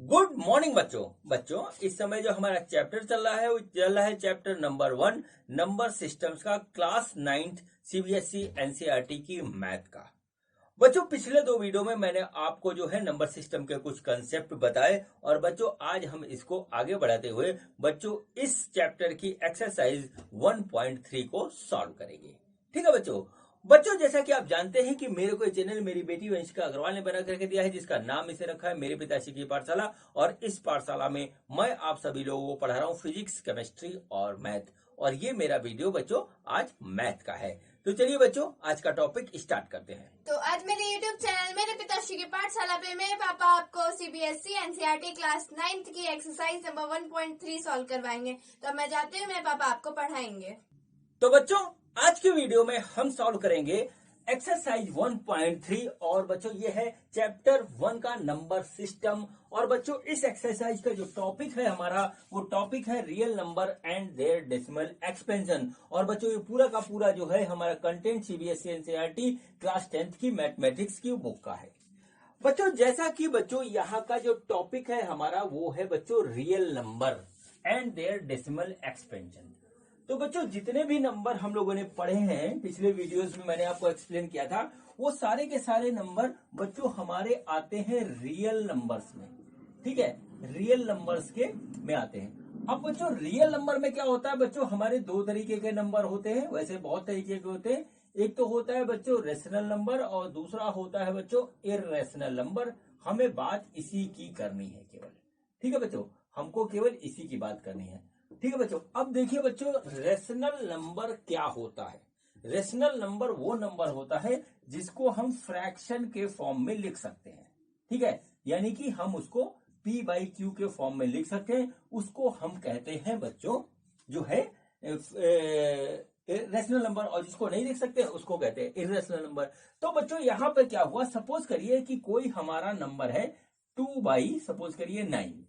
Good morning बच्चों इस समय जो हमारा चैप्टर चल रहा है वो चल रहा है चैप्टर नंबर 1 नंबर सिस्टम्स का क्लास 9th सीबीएसई एनसीईआरटी की मैथ का। बच्चों पिछले दो वीडियो में मैंने आपको जो है नंबर सिस्टम के कुछ कंसेप्ट बताए और बच्चों आज हम इसको आगे बढ़ाते हुए बच्चों इस चैप्टर की एक्सरसाइज 1.3 को सॉल्व करेंगे। ठीक है बच्चों जैसा कि आप जानते हैं कि मेरे को चैनल मेरी बेटी वंशिका अग्रवाल ने बना करके दिया है, जिसका नाम इसे रखा है मेरे पिताश्री की पाठशाला। और इस पाठशाला में मैं आप सभी लोगों को पढ़ा रहा हूँ फिजिक्स, केमिस्ट्री और मैथ। और ये मेरा वीडियो बच्चों आज मैथ का है। तो चलिए बच्चों आज का टॉपिक स्टार्ट करते हैं। तो आज मेरे YouTube चैनल मेरे पिताश्री की पाठशाला पे मेरे पापा आपको सीबीएसई एनसीईआरटी क्लास 9th की एक्सरसाइज नंबर 1.3 सॉल्व करवाएंगे। तो मैं जाती हूँ, मेरे पापा आपको पढ़ाएंगे। तो बच्चों आज के वीडियो में हम सॉल्व करेंगे एक्सरसाइज 1.3 और बच्चों ये है चैप्टर 1 का नंबर सिस्टम। और बच्चों इस एक्सरसाइज का जो टॉपिक है हमारा वो टॉपिक है real number and their decimal expansion. और बच्चों ये पूरा का पूरा जो है हमारा content CBSE NCERT class 10th की मैथमेटिक्स की बुक का है। बच्चों जैसा कि बच्चों यहाँ का जो टॉपिक है हमारा वो है बच्चों real number and their decimal expansion. तो बच्चों जितने भी नंबर हम लोगों ने पढ़े हैं पिछले वीडियोस में मैंने आपको एक्सप्लेन किया था, वो सारे के सारे नंबर बच्चों हमारे आते हैं रियल नंबर्स में। ठीक है, रियल नंबर्स के में आते हैं। अब बच्चों रियल नंबर में क्या होता है बच्चों, हमारे दो तरीके के नंबर होते हैं, वैसे बहुत तरीके के होते हैं। एक तो होता है बच्चों रेशनल नंबर और दूसरा होता है बच्चों इर्रेशनल नंबर। हमें बात इसी की करनी है केवल। ठीक है बच्चों, हमको केवल इसी की बात करनी है। ठीक है बच्चों, अब देखिए बच्चों रेशनल नंबर क्या होता है। रेशनल नंबर वो नंबर होता है जिसको हम फ्रैक्शन के फॉर्म में लिख सकते हैं। ठीक है, यानी कि हम उसको p बाई क्यू के फॉर्म में लिख सकते हैं। उसको हम कहते हैं बच्चों जो है रेशनल नंबर, और जिसको नहीं लिख सकते उसको कहते हैं इर्रेशनल नंबर। तो बच्चों यहां पर क्या हुआ, सपोज करिए कि कोई हमारा नंबर है 2 बाई सपोज करिए 9।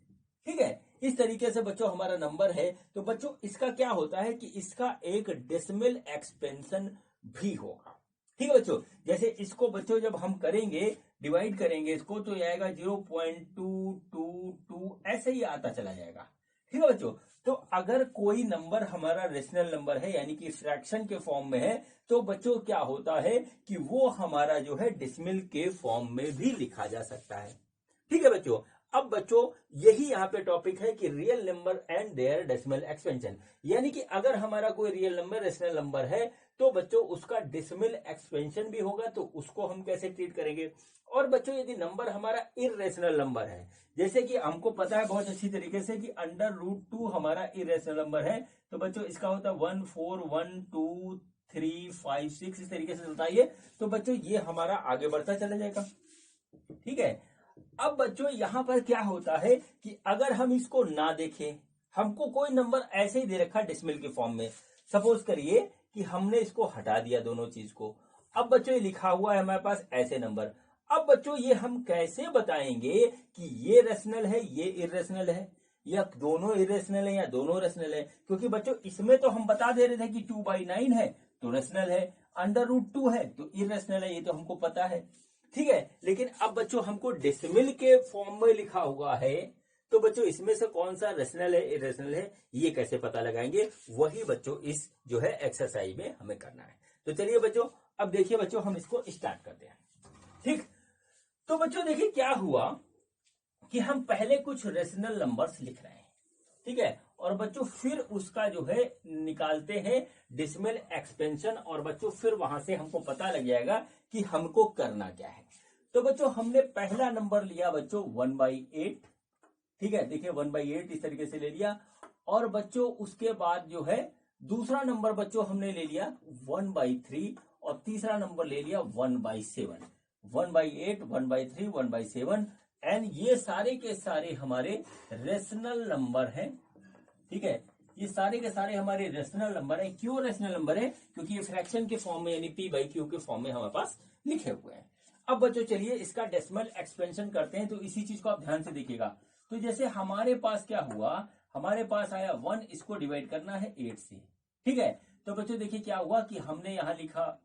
ठीक है, इस तरीके से बच्चों हमारा नंबर है। तो बच्चों इसका क्या होता है कि इसका एक डेसिमल एक्सपेंशन भी होगा। ठीक है बच्चों, जैसे इसको बच्चों जब हम करेंगे डिवाइड करेंगे इसको तो ये आएगा 0.222 ऐसे ही आता चला जाएगा। ठीक है बच्चों, तो अगर कोई नंबर हमारा रेशनल नंबर है यानी कि फ्रैक्शन के फॉर्म में है तो बच्चों क्या होता है कि वो हमारा जो है डेसिमल के फॉर्म में भी लिखा जा सकता है। ठीक है बच्चों, अब बच्चों यही यहाँ पे टॉपिक है कि real number and their decimal expansion. यानी कि अगर हमारा कोई रियल नंबर रेशनल नंबर है तो बच्चों उसका डेसिमल एक्सपेंशन भी होगा, तो उसको हम कैसे ट्रीट करेंगे। और बच्चों यदि नंबर हमारा इर्रेशनल नंबर है, जैसे कि हमको पता है बहुत अच्छी तरीके से कि √2 हमारा इर्रेशनल नंबर है, तो बच्चों इसका होता है 1 4 1 2 3 5 6 इस तरीके से चलता है। तो बच्चों ये हमारा आगे बढ़ता चला जाएगा। ठीक है, अब बच्चों यहां पर क्या होता है कि अगर हम इसको ना देखें, हमको कोई नंबर ऐसे ही दे रखा डेसिमल के फॉर्म में, सपोज करिए कि हमने इसको हटा दिया दोनों चीज को। अब बच्चों ये लिखा हुआ है हमारे पास ऐसे नंबर। अब बच्चों ये हम कैसे बताएंगे कि ये रेशनल है ये इर्रेशनल है, या दोनों इर्रेशनल है या दोनों रेशनल है। क्योंकि बच्चों इसमें तो हम बता दे रहे थे कि 2/9 है तो रेशनल है, √2 है तो इर्रेशनल है, ये तो हमको पता है। ठीक है, लेकिन अब बच्चों हमको डेसिमल के फॉर्म में लिखा हुआ है, तो बच्चों इसमें से कौन सा रेशनल है इरेशनल है ये कैसे पता लगाएंगे, वही बच्चों इस जो है एक्सरसाइज में हमें करना है। तो चलिए बच्चों अब देखिए बच्चों हम इसको स्टार्ट करते हैं। ठीक, तो बच्चों देखिए क्या हुआ कि हम पहले कुछ रेशनल नंबर्स लिख रहे हैं। ठीक है, और बच्चों फिर उसका जो है निकालते हैं डेसिमल एक्सपेंशन, और बच्चों फिर वहां से हमको पता लग जाएगा कि हमको करना क्या है। तो बच्चों हमने पहला नंबर लिया बच्चों 1/8। ठीक है, देखिए 1/8 इस तरीके से ले लिया। और बच्चों उसके बाद जो है दूसरा नंबर बच्चों हमने ले लिया 1/3 और तीसरा नंबर ले लिया 1/7। 1/8 1/3 1/7 एंड ये सारे के सारे हमारे रेशनल नंबर हैं। ठीक है, ये सारे के सारे हमारे रेशनल नंबर है। क्यों रेशनल नंबर है, क्योंकि ये फ्रैक्शन के फॉर्म में यानी p/q के फॉर्म में हमारे पास लिखे हुए हैं। अब बच्चों चलिए इसका डेसिमल एक्सपेंशन करते हैं, तो इसी चीज को आप ध्यान से देखिएगा। तो जैसे हमारे पास क्या हुआ, हमारे पास आया 1, इसको डिवाइड करना है 8 से। ठीक है, तो बच्चों देखिए क्या हुआ कि हमने यहाँ लिखा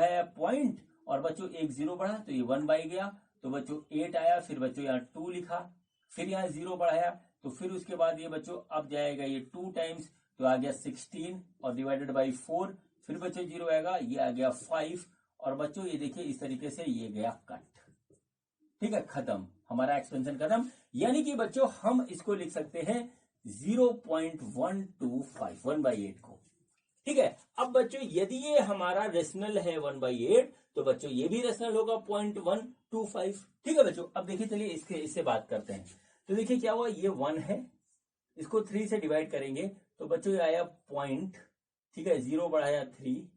है पॉइंट, और बच्चों एक 0 बढ़ा तो ये 1 बाई गया, तो बच्चों 8 आया, फिर बच्चों यहाँ 2 लिखा, फिर यहाँ 0 बढ़ाया, तो फिर उसके बाद ये बच्चों अब जाएगा ये 2 टाइम्स, तो आ गया 16 और डिवाइडेड बाई 4, फिर बच्चों 0 आएगा, ये आ गया 5 और बच्चों ये देखिए इस तरीके से ये गया कट। ठीक है, खत्म, हमारा एक्सपेंशन खत्म। यानी कि बच्चों हम इसको लिख सकते हैं 0.125 1/8 को। ठीक है, अब बच्चों यदि ये हमारा रेशनल है 1/8, तो बच्चों ये भी रेशनल होगा 0.125। ठीक है बच्चों, अब देखिए चलिए इससे बात करते हैं। तो देखिए क्या हुआ, ये 1 है, इसको 3 से डिवाइड करेंगे तो बच्चों ये आया पॉइंट। ठीक है, 0 बढ़ाया 3,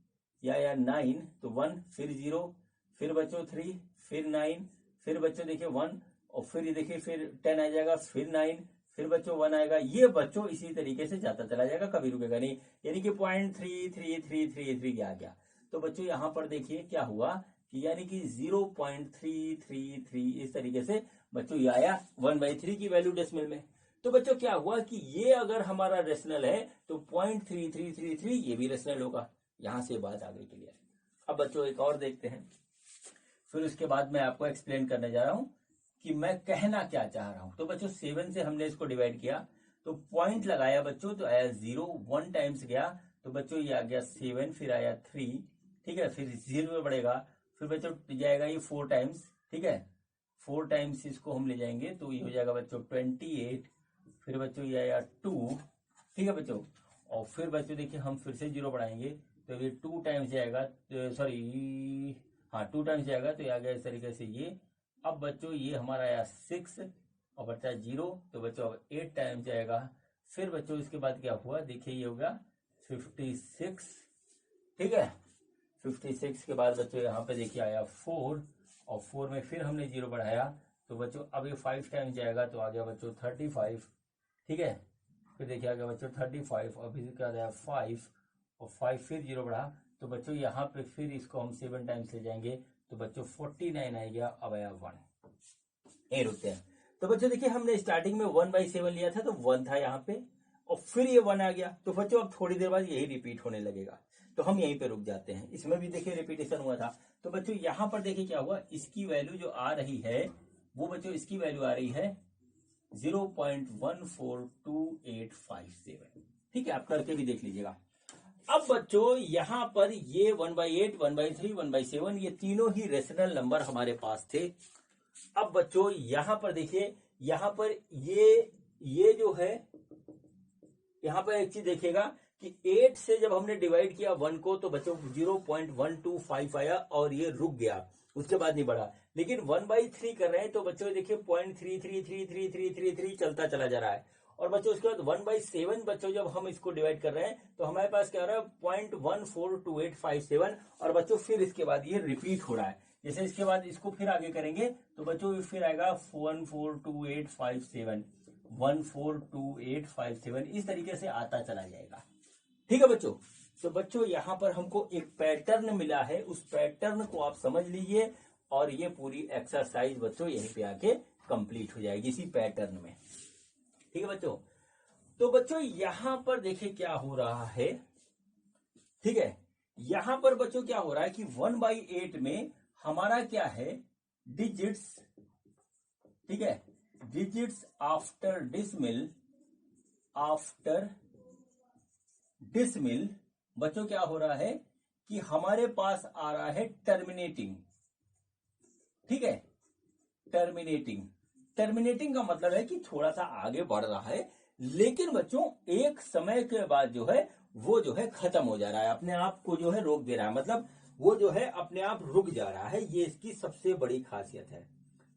ये आया 9, तो 1, फिर 0, फिर बच्चों 3, फिर 9, फिर बच्चों देखिए 1 और फिर ये देखिए फिर 10 आ जाएगा, फिर 9, फिर बच्चों 1 आएगा। ये बच्चों इसी तरीके से जाता चला जाएगा, कभी रुकेगा नहीं, यानी कि 0.3333 आ गया। तो बच्चों यहां पर देखिए क्या हुआ कि यानी कि 0.333 इस तरीके से बच्चों ये आया 1/3 की वैल्यू डेसिमल में। तो बच्चों क्या हुआ कि ये अगर हमारा रेशनल है तो 0.3333 ये भी रेशनल होगा। यहां से बात आ गई क्लियर। अब बच्चों एक और देखते हैं, फिर उसके बाद मैं आपको एक्सप्लेन करने जा रहा हूं कि मैं कहना क्या चाह रहा हूं। तो बच्चों 7 से हमने इसको डिवाइड किया, तो पॉइंट लगाया बच्चों, तो आया 0, 1 टाइम्स गया, तो बच्चों ये आ गया 7, फिर आया 3, ठीक है, फिर 0 बढ़ेगा, फिर बच्चों जाएगा ये 4 टाइम्स, ठीक है, 4 टाइम्स इसको हम ले जाएंगे तो ये हो जाएगा बच्चों 28, फिर बच्चों ये आया 2, ठीक है बच्चों, और फिर बच्चों देखिए हम फिर से 0 बढ़ाएंगे तो ये 2 टाइम्स जाएगा, सॉरी हाँ 2 टाइम्स जाएगा, तो ये आ गया इस तरीके से ये। अब बच्चों ये हमारा आया 6 और बचा 0, तो बच्चों अब 8 टाइम्स जाएगा। फिर बच्चों इसके बाद क्या हुआ, देखिए ये होगा 56, ठीक है, 56 के बाद बच्चों यहाँ पे देखिए आया 4 और 4 में फिर हमने 0 बढ़ाया, तो बच्चों अब ये 5 टाइम्स जाएगा, तो आ गया बच्चों 35, ठीक है, फिर देखिए आ गया बच्चों 35 और फिर क्या आया 5 और 5 फिर 0 बढ़ा, तो बच्चों यहाँ पे फिर इसको हम 7 टाइम्स ले जाएंगे, तो बच्चों 49 आ गया, अब आया 1, यही रुकते हैं। तो बच्चों देखिए हमने स्टार्टिंग में 1/7 लिया था, तो 1 था यहाँ पे और फिर ये 1 आ गया, तो बच्चों अब थोड़ी देर बाद यही रिपीट होने लगेगा, तो हम यहीं पे रुक जाते हैं। इसमें भी देखिए रिपीटेशन हुआ था, तो बच्चों यहाँ पर देखिए क्या हुआ, इसकी वैल्यू जो आ रही है वो बच्चों इसकी वैल्यू आ रही है 0.142857, ठीक है, आप करके भी देख लीजिएगा। अब बच्चों यहाँ पर ये 1/8, 1/3, 1/7 ये तीनों ही रेशनल नंबर हमारे पास थे। अब बच्चों यहाँ पर देखिए, यहाँ पर ये जो है, यहाँ पर एक चीज देखिएगा कि 8 से जब हमने डिवाइड किया 1 को, तो बच्चों 0.125 आया और ये रुक गया, उसके बाद नहीं बढ़ा। लेकिन 1/3 कर रहे हैं, तो बच्चों देखिए 0.333333 चलता चला जा रहा है। और बच्चों उसके बाद 1/7 बच्चों जब हम इसको डिवाइड कर रहे हैं, तो हमारे पास क्या हो रहा है 0.142857, और बच्चों फिर इसके बाद ये रिपीट हो रहा है। जैसे इसके बाद इसको फिर आगे करेंगे, तो बच्चों फिर आएगा 142857, 142857, इस तरीके से आता चला जाएगा। ठीक है बच्चों, तो बच्चों यहाँ पर हमको एक पैटर्न मिला है, उस पैटर्न को आप समझ लीजिए और ये पूरी एक्सरसाइज बच्चों यहीं पे आके कंप्लीट हो जाएगी इसी पैटर्न में। ठीक है बच्चों, तो बच्चों यहाँ पर देखिए क्या हो रहा है, ठीक है, यहाँ पर बच्चों क्या हो रहा है कि 1/8 में हमारा क्या है, डिजिट्स, ठीक है, डिजिट्स आफ्टर डिसमिल बच्चों क्या हो रहा है कि हमारे पास आ रहा है टर्मिनेटिंग, ठीक है, टर्मिनेटिंग का मतलब है कि थोड़ा सा आगे बढ़ रहा है, लेकिन बच्चों एक समय के बाद जो है वो जो है खत्म हो जा रहा है, अपने आप को जो है रोक दे रहा है, मतलब वो जो है अपने आप रुक जा रहा है, ये इसकी सबसे बड़ी खासियत है।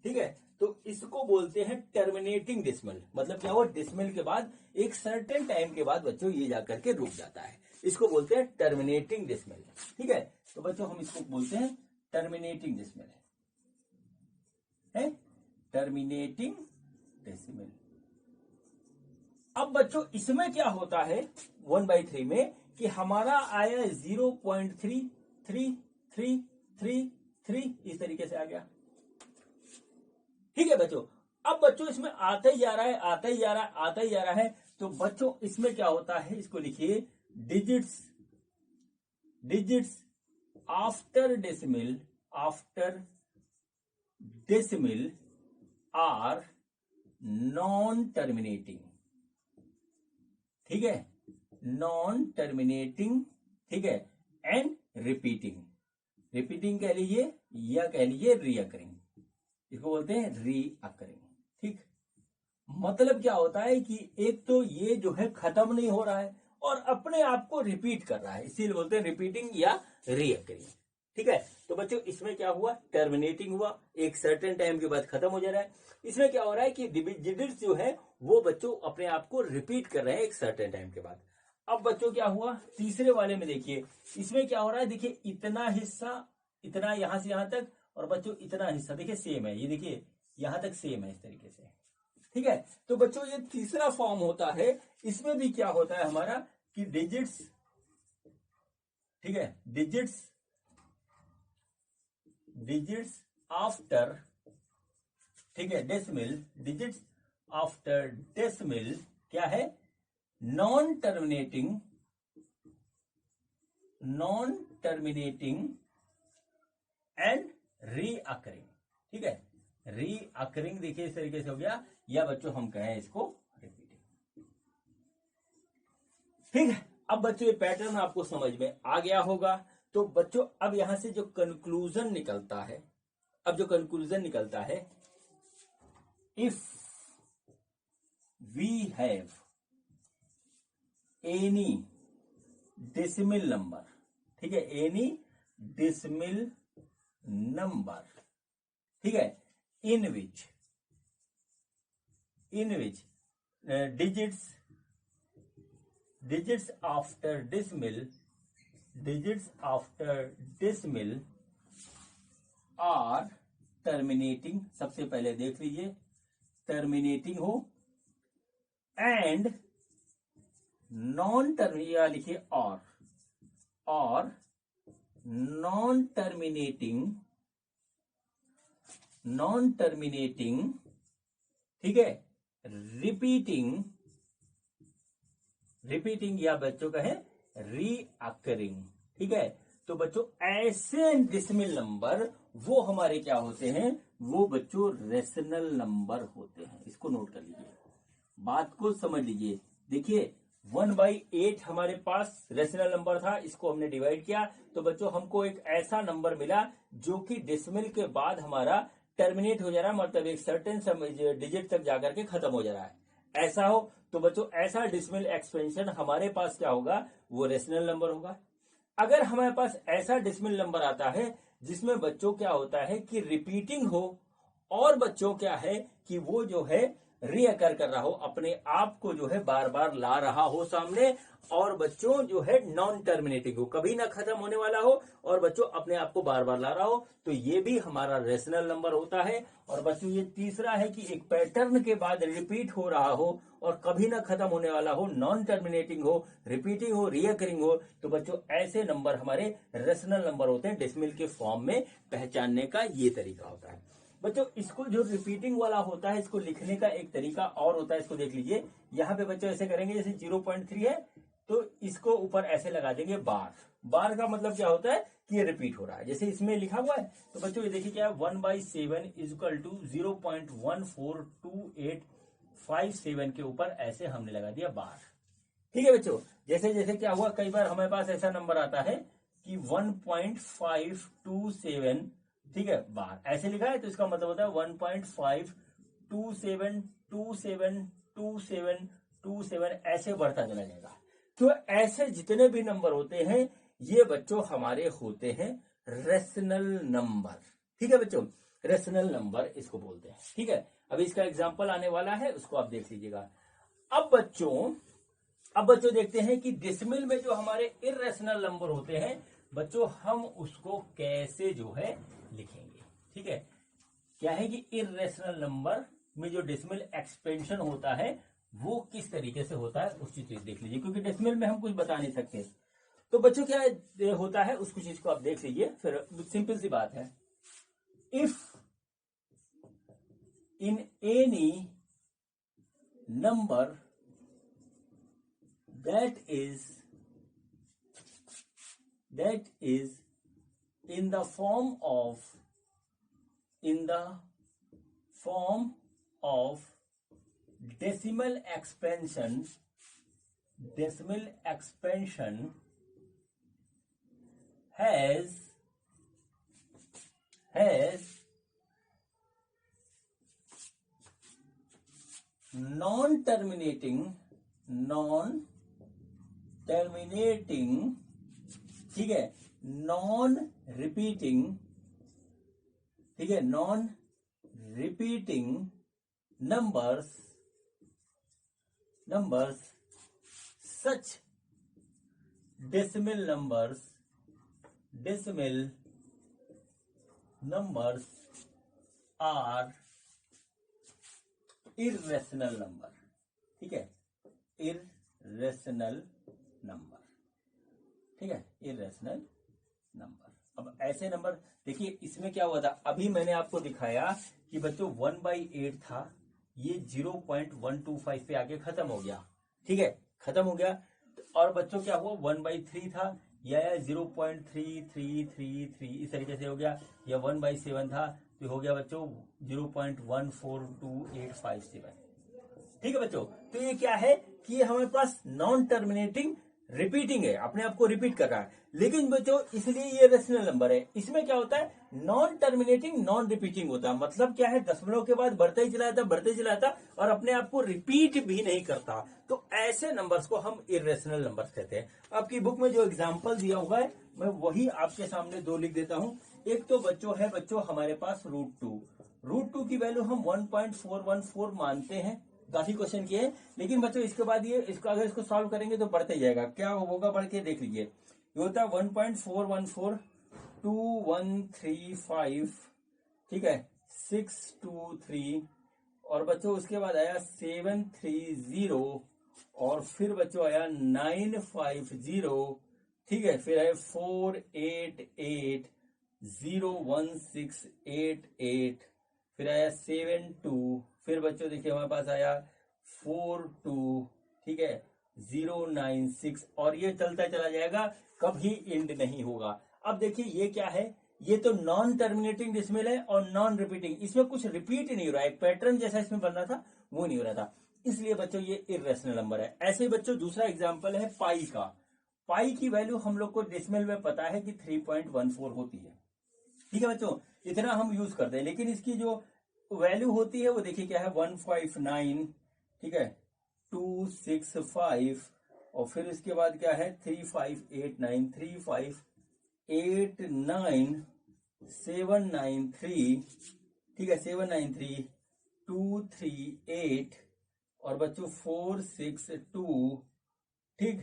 ठीक है, तो इसको बोलते हैं टर्मिनेटिंग डिसमिल। मतलब क्या हुआ, डिसमिल के बाद एक सर्टेन टाइम के बाद बच्चों ये जाकर के रुक जाता है, इसको बोलते हैं टर्मिनेटिंग डिसमिल। ठीक है, तो बच्चों हम इसको बोलते हैं टर्मिनेटिंग डिसमिल, है टर्मिनेटिंग डिसमिल। अब बच्चों इसमें क्या होता है 1/3 में कि हमारा आया 0.333333 इस तरीके से आ गया। ठीक है बच्चों, अब बच्चों इसमें आता ही जा रहा है, आता ही जा रहा है, आता ही जा रहा है, तो बच्चों इसमें क्या होता है, इसको लिखिए digits after decimal are non terminating, ठीक है, नॉन टर्मिनेटिंग, ठीक है, एंड रिपीटिंग, रिपीटिंग कह लीजिए या कह लीजिए रीअकरिंग, इसको बोलते हैं रीअकरिंग, ठीक। मतलब क्या होता है कि एक तो ये जो है खत्म नहीं हो रहा है और अपने आप को रिपीट कर रहा है, इसीलिए बोलते हैं रिपीटिंग या रीअकरिंग, ठीक है। तो बच्चों इसमें क्या हुआ, टर्मिनेटिंग हुआ, एक सर्टेन टाइम के बाद खत्म हो जा रहा है। इसमें क्या हो रहा है कि डिजिट्स जो है वो बच्चों अपने आप को रिपीट कर रहे हैं एक सर्टेन टाइम के बाद। अब बच्चों क्या हुआ तीसरे वाले में, देखिए इसमें क्या हो रहा है, देखिए इतना हिस्सा, इतना यहां से यहां तक, और बच्चों इतना हिस्सा देखिए सेम है, ये देखिए यहां तक सेम है इस तरीके से, ठीक है। तो बच्चों ये तीसरा फॉर्म होता है, इसमें भी क्या होता है हमारा कि डिजिट्स, ठीक है, डिजिट्स आफ्टर, ठीक है, डेसिमल, डिजिट्स आफ्टर डेसिमल क्या है, नॉन टर्मिनेटिंग एंड रीअकरिंग, ठीक है, रीअकरिंग देखिए इस तरीके से हो गया, या बच्चों हम कहें इसको रिपीटिंग, ठीक है। अब बच्चों ये पैटर्न आपको समझ में आ गया होगा। तो बच्चों अब यहां से जो कंक्लूजन निकलता है, अब जो कंक्लूजन निकलता है, if we have any decimal number, ठीक है, एनी डेसिमल नंबर, ठीक है, इन विच digits after decimal are terminating, सबसे पहले देख लीजिए टर्मिनेटिंग हो, एंड नॉन टर्मिनेटिंग, या लिखिए और नॉन टर्मिनेटिंग, ठीक है, रिपीटिंग या बच्चों का है रीअकरिंग, ठीक है। तो बच्चों ऐसे डेसिमल नंबर वो हमारे क्या होते हैं, वो बच्चों रेशनल नंबर होते हैं, इसको नोट कर लीजिए, बात को समझ लीजिए। देखिए 1/8 हमारे पास रेशनल नंबर था, इसको हमने डिवाइड किया, तो बच्चों हमको एक ऐसा नंबर मिला जो कि डेसिमल के बाद हमारा टर्मिनेट हो जा रहा है, मतलब एक सर्टेन डिजिट तक जाकर के खत्म हो जा रहा है, ऐसा हो तो बच्चों ऐसा डेसिमल एक्सपेंशन हमारे पास क्या होगा, वो रेशनल नंबर होगा। अगर हमारे पास ऐसा डेसिमल नंबर आता है जिसमें बच्चों क्या होता है कि रिपीटिंग हो, और बच्चों क्या है कि वो जो है रीअकर कर रहा हो, अपने आप को जो है बार बार ला रहा हो सामने, और बच्चों जो है नॉन टर्मिनेटिंग हो, कभी ना खत्म होने वाला हो, और बच्चों अपने आप को बार बार ला रहा हो, तो ये भी हमारा रेशनल नंबर होता है। और बच्चों ये तीसरा है कि एक पैटर्न के बाद रिपीट हो रहा हो और कभी ना खत्म होने वाला हो, नॉन टर्मिनेटिंग हो, रिपीटिंग हो, रीअकरिंग हो, तो बच्चों ऐसे नंबर हमारे रेशनल नंबर होते हैं। डेसिमल के फॉर्म में पहचानने का ये तरीका होता है। बच्चों इसको जो रिपीटिंग वाला होता है, इसको लिखने का एक तरीका और होता है, इसको देख लीजिए। यहाँ पे बच्चों ऐसे करेंगे, जैसे 0.3 है तो इसको ऊपर ऐसे लगा देंगे बार, बार का मतलब क्या होता है कि ये रिपीट हो रहा है, जैसे इसमें लिखा हुआ है। तो बच्चों ये देखिए क्या है, 1/7 इक्वल टू 0.142857 के ऊपर ऐसे हमने लगा दिया बार, ठीक है बच्चों। जैसे जैसे क्या हुआ, कई बार हमारे पास ऐसा नंबर आता है कि 1.527, ठीक है, बार ऐसे लिखा है, तो इसका मतलब होता है 1.527272727 ऐसे बढ़ता चला जाएगा। तो ऐसे जितने भी नंबर होते हैं ये बच्चों हमारे होते हैं रेशनल नंबर, ठीक है बच्चों, रेशनल नंबर इसको बोलते हैं, ठीक है। अभी इसका एग्जांपल आने वाला है, उसको आप देख लीजिएगा। अब बच्चों देखते हैं कि डेसिमल में जो हमारे इर्रेशनल नंबर होते हैं बच्चों, हम उसको कैसे जो है लिखेंगे, ठीक है। क्या है कि इर्रेशनल नंबर में जो डेसिमल एक्सपेंशन होता है वो किस तरीके से होता है, उस चीज देख लीजिए, क्योंकि डेसिमल में हम कुछ बता नहीं सकते। तो बच्चों क्या होता है उसको चीज को आप देख लीजिए, फिर सिंपल सी बात है। If in any number that is in the form of decimal expansion has non-terminating, ठीक है, non-repeating, ठीक है, non-repeating numbers such decimal numbers are irrational number, ठीक है, irrational number, ठीक है, irrational number। अब ऐसे नंबर देखिए, इसमें क्या हुआ था, अभी मैंने आपको दिखाया कि बच्चों 1/8 था, ये 0.125 पे आके खत्म हो गया, ठीक है, खत्म हो गया। और बच्चों क्या हुआ, 1/3 था, या 0.3333 इस तरीके से हो गया, या 1/7 था तो हो गया बच्चों 0.142857, ठीक है बच्चों। तो ये क्या है कि ये हमारे पास नॉन टर्मिनेटिंग रिपीटिंग है, अपने आप को रिपीट कर रहा है, लेकिन बच्चों इसलिए ये रेशनल नंबर है। इसमें क्या होता है, नॉन टर्मिनेटिंग नॉन रिपीटिंग होता है, मतलब क्या है, दशमलव के बाद बढ़ते ही चला जाता और अपने आप को रिपीट भी नहीं करता, तो ऐसे नंबर्स को हम इरेशनल नंबर्स कहते हैं। आपकी बुक में जो एग्जाम्पल दिया हुआ है मैं वही आपके सामने दो लिख देता हूं। एक तो बच्चों है हमारे पास √2 की वैल्यू हम 1.414 मानते हैं, काफी क्वेश्चन किए हैं, लेकिन बच्चों इसके बाद ये अगर इसको सॉल्व करेंगे तो बढ़ते जाएगा, क्या होगा बढ़ के देख लीजिए। ये होता है 1.4142135, ठीक है, 623, और बच्चों उसके बाद आया 730, और फिर बच्चों आया 950, ठीक है, फिर है 4880168, फिर आया 72, फिर बच्चों देखिए हमारे पास आया 42, ठीक है, 096, और ये चलता चला जाएगा, कभी एंड नहीं होगा। अब देखिए ये क्या है, ये तो नॉन टर्मिनेटिंग डेसिमल है और नॉन रिपीटिंग, इसमें कुछ रिपीट नहीं हो रहा है, एक पैटर्न जैसा इसमें बन रहा था वो नहीं हो रहा था, इसलिए बच्चों ये इरेशनल नंबर है। ऐसे ही बच्चों दूसरा एग्जांपल है पाई का। पाई की वैल्यू हम लोग को डेसिमल में पता है कि 3.14 होती है, ठीक है बच्चों, इतना हम यूज करते हैं, लेकिन इसकी जो वैल्यू होती है वो देखिए क्या है, 159, ठीक है, 265, और फिर इसके बाद क्या है 3589, 3589, 793, ठीक है, 793, 238, और बच्चों 462, ठीक,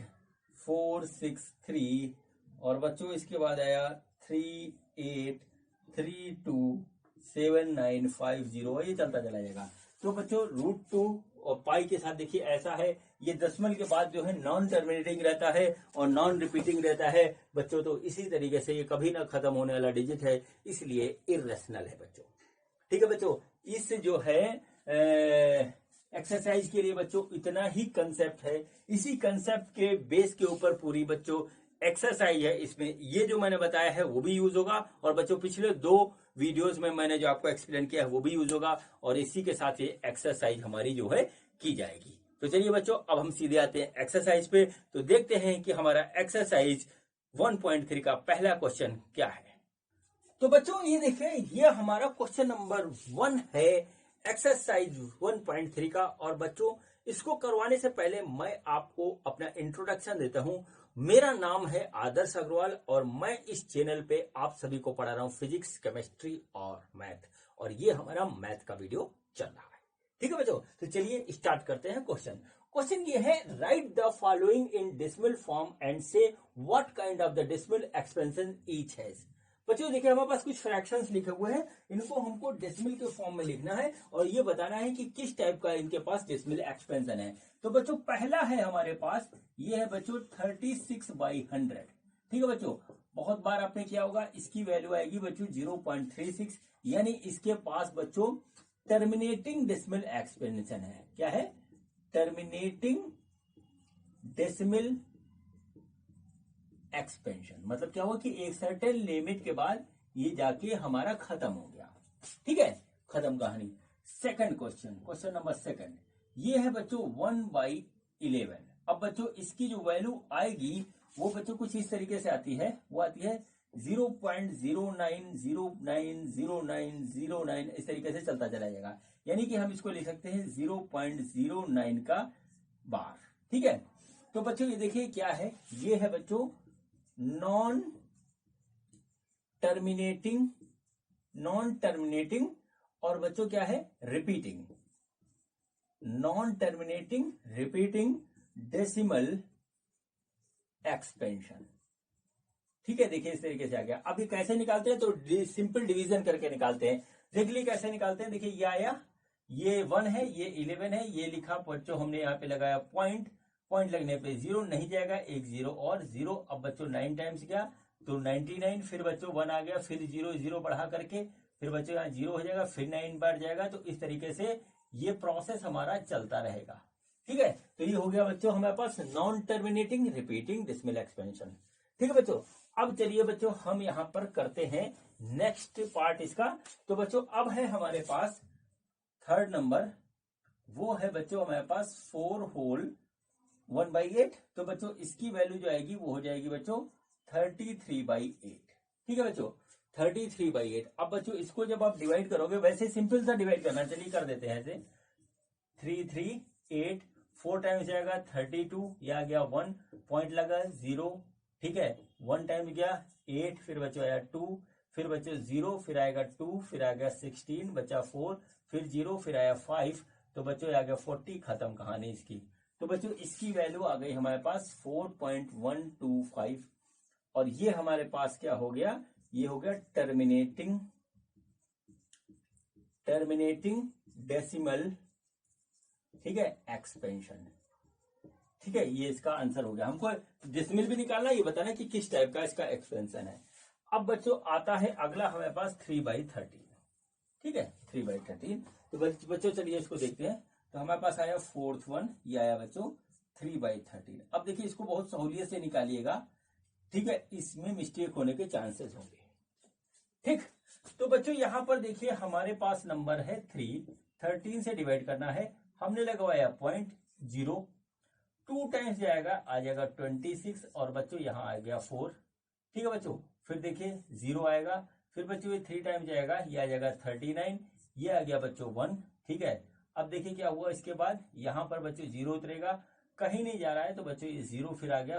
463, और बच्चों इसके बाद आया 38327950, ये चलता चला जाएगा। तो बच्चों √2 और पाई के साथ देखिए ऐसा है, ये दशमलव के बाद जो है नॉन टर्मिनेटिंग रहता है और नॉन रिपीटिंग रहता है बच्चों, तो इसी तरीके से ये कभी ना खत्म होने वाला डिजिट है, इसलिए इरेशनल है बच्चों, ठीक है बच्चों। इस जो है एक्सरसाइज के लिए बच्चों इतना ही कंसेप्ट है, इसी कंसेप्ट के बेस के ऊपर पूरी बच्चों एक्सरसाइज है, इसमें ये जो मैंने बताया है वो भी यूज होगा, और बच्चों पिछले 2 वीडियोस में मैंने जो आपको एक्सप्लेन किया है वो भी यूज होगा, और इसी के साथ ये एक्सरसाइज हमारी जो है की जाएगी। तो चलिए बच्चों अब हम सीधे आते हैं एक्सरसाइज पे, तो देखते हैं कि हमारा एक्सरसाइज 1.3 का पहला क्वेश्चन क्या है। तो बच्चों ये देखिए, ये हमारा क्वेश्चन नंबर 1 है एक्सरसाइज 1.3 का, और बच्चों इसको करवाने से पहले मैं आपको अपना इंट्रोडक्शन देता हूं। मेरा नाम है आदर्श अग्रवाल और मैं इस चैनल पे आप सभी को पढ़ा रहा हूं फिजिक्स, केमिस्ट्री और मैथ, और ये हमारा मैथ का वीडियो चल रहा है, ठीक है बच्चों। तो चलिए स्टार्ट करते हैं क्वेश्चन ये है, write the following in decimal form and say what kind of the decimal expansion each has. बच्चों देखिए हमारे पास कुछ फ्रैक्शंस लिखे हुए हैं, इनको हमको डेसिमल के फॉर्म में लिखना है और ये बताना है कि किस टाइप का इनके पास डेसिमल एक्सपेंशन है। तो बच्चों पहला है हमारे पास, ये है बच्चों 36/100, ठीक है बच्चों, बहुत बार आपने किया होगा, इसकी वैल्यू आएगी बच्चों 0.36, यानी इसके पास बच्चों टर्मिनेटिंग डेसिमल एक्सपेंशन है। क्या है? टर्मिनेटिंग डेसिमल एक्सपेंशन, मतलब क्या हुआ कि एक सर्टेन लिमिट के बाद ये जाके हमारा खत्म हो गया, ठीक है, खत्म कहानी। सेकंड क्वेश्चन नंबर सेकंड, ये है बच्चों 1/11। अब बच्चों इसकी जो वैल्यू आएगी वो बच्चों कुछ इस तरीके से आती है, वो आती है 0.09090909, इस तरीके से चलता चला जाएगा। यानी कि हम इसको लिख सकते हैं 0.09 का बार। ठीक है, तो बच्चों ये देखिए क्या है, ये है बच्चों नॉन टर्मिनेटिंग और बच्चों क्या है, repeating, non terminating repeating decimal expansion. ठीक है, देखिए इस तरीके से आ गया। अब ये कैसे निकालते हैं, तो सिंपल डिवीजन करके निकालते हैं। देखिए कैसे निकालते हैं, देखिए ये आया, ये 1 है, ये 11 है, ये लिखा बच्चों हमने यहाँ पे लगाया पॉइंट, पॉइंट लगने पे 0 नहीं जाएगा, एक 0 और 0। अब बच्चों 9 टाइम्स गया तो 99, फिर बच्चों 1 आ गया, फिर 0 बढ़ा करके फिर बच्चों यहाँ 0 हो जाएगा, फिर 9 बढ़ जाएगा। तो इस तरीके से ये प्रोसेस हमारा चलता रहेगा। ठीक है, तो ये हो गया बच्चों हमारे पास non terminating repeating decimal expansion. ठीक है बच्चों, अब चलिए बच्चों हम यहाँ पर करते हैं नेक्स्ट पार्ट इसका। तो बच्चों अब है हमारे पास थर्ड नंबर, वो है बच्चों हमारे पास 4 होल 1/8। तो बच्चों इसकी वैल्यू जो आएगी वो हो जाएगी बच्चों 33/8। ठीक है बच्चों, 33/8। अब बच्चों इसको जब आप डिवाइड करोगे, वैसे सिंपल सा डिवाइड करना, चलिए कर देते हैं ऐसे, 3 3 8, 4 टाइम्स जाएगा 32, यह आ गया 1, पॉइंट लगा 0। ठीक है, 1 टाइम गया 8, फिर बच्चों आया 2, फिर बच्चों 0, फिर आएगा 2, फिर आ गया 16, बचा 4, फिर 0, फिर आया 5, तो बच्चों आ गया 40। खत्म कहानी इसकी। तो बच्चों इसकी वैल्यू आ गई हमारे पास 4.125 और ये हमारे पास क्या हो गया, ये हो गया टर्मिनेटिंग डेसिमल, ठीक है, एक्सपेंशन। ठीक है, ये इसका आंसर हो गया। हमको डेसिमल भी निकालना, ये बताना कि किस टाइप का इसका एक्सपेंशन है। अब बच्चों आता है अगला हमारे पास 3/13। ठीक है, 3/13। तो बच्चों चलिए इसको देखते हैं। तो हमारे पास आया 4th वन, ये आया बच्चों 3/13। अब देखिए इसको बहुत सहूलियत से निकालिएगा। ठीक है, इसमें मिस्टेक होने के चांसेस होंगे। ठीक, तो बच्चों यहां पर देखिए हमारे पास नंबर है 3, 13 से डिवाइड करना है, हमने लगवाया पॉइंट 0, 2 टाइम्स जाएगा आ जाएगा 26 और बच्चों यहां आ गया 4। ठीक है बच्चों, फिर देखिए 0 आएगा, फिर बच्चों ये 3 टाइम्स जाएगा, ये आ जाएगा 39, ये आ गया बच्चों 1। ठीक है, अब देखिए क्या हुआ, इसके बाद यहां पर बच्चों 0 उतरेगा, कहीं नहीं जा रहा है, तो बच्चों ये 0 फिर आ गया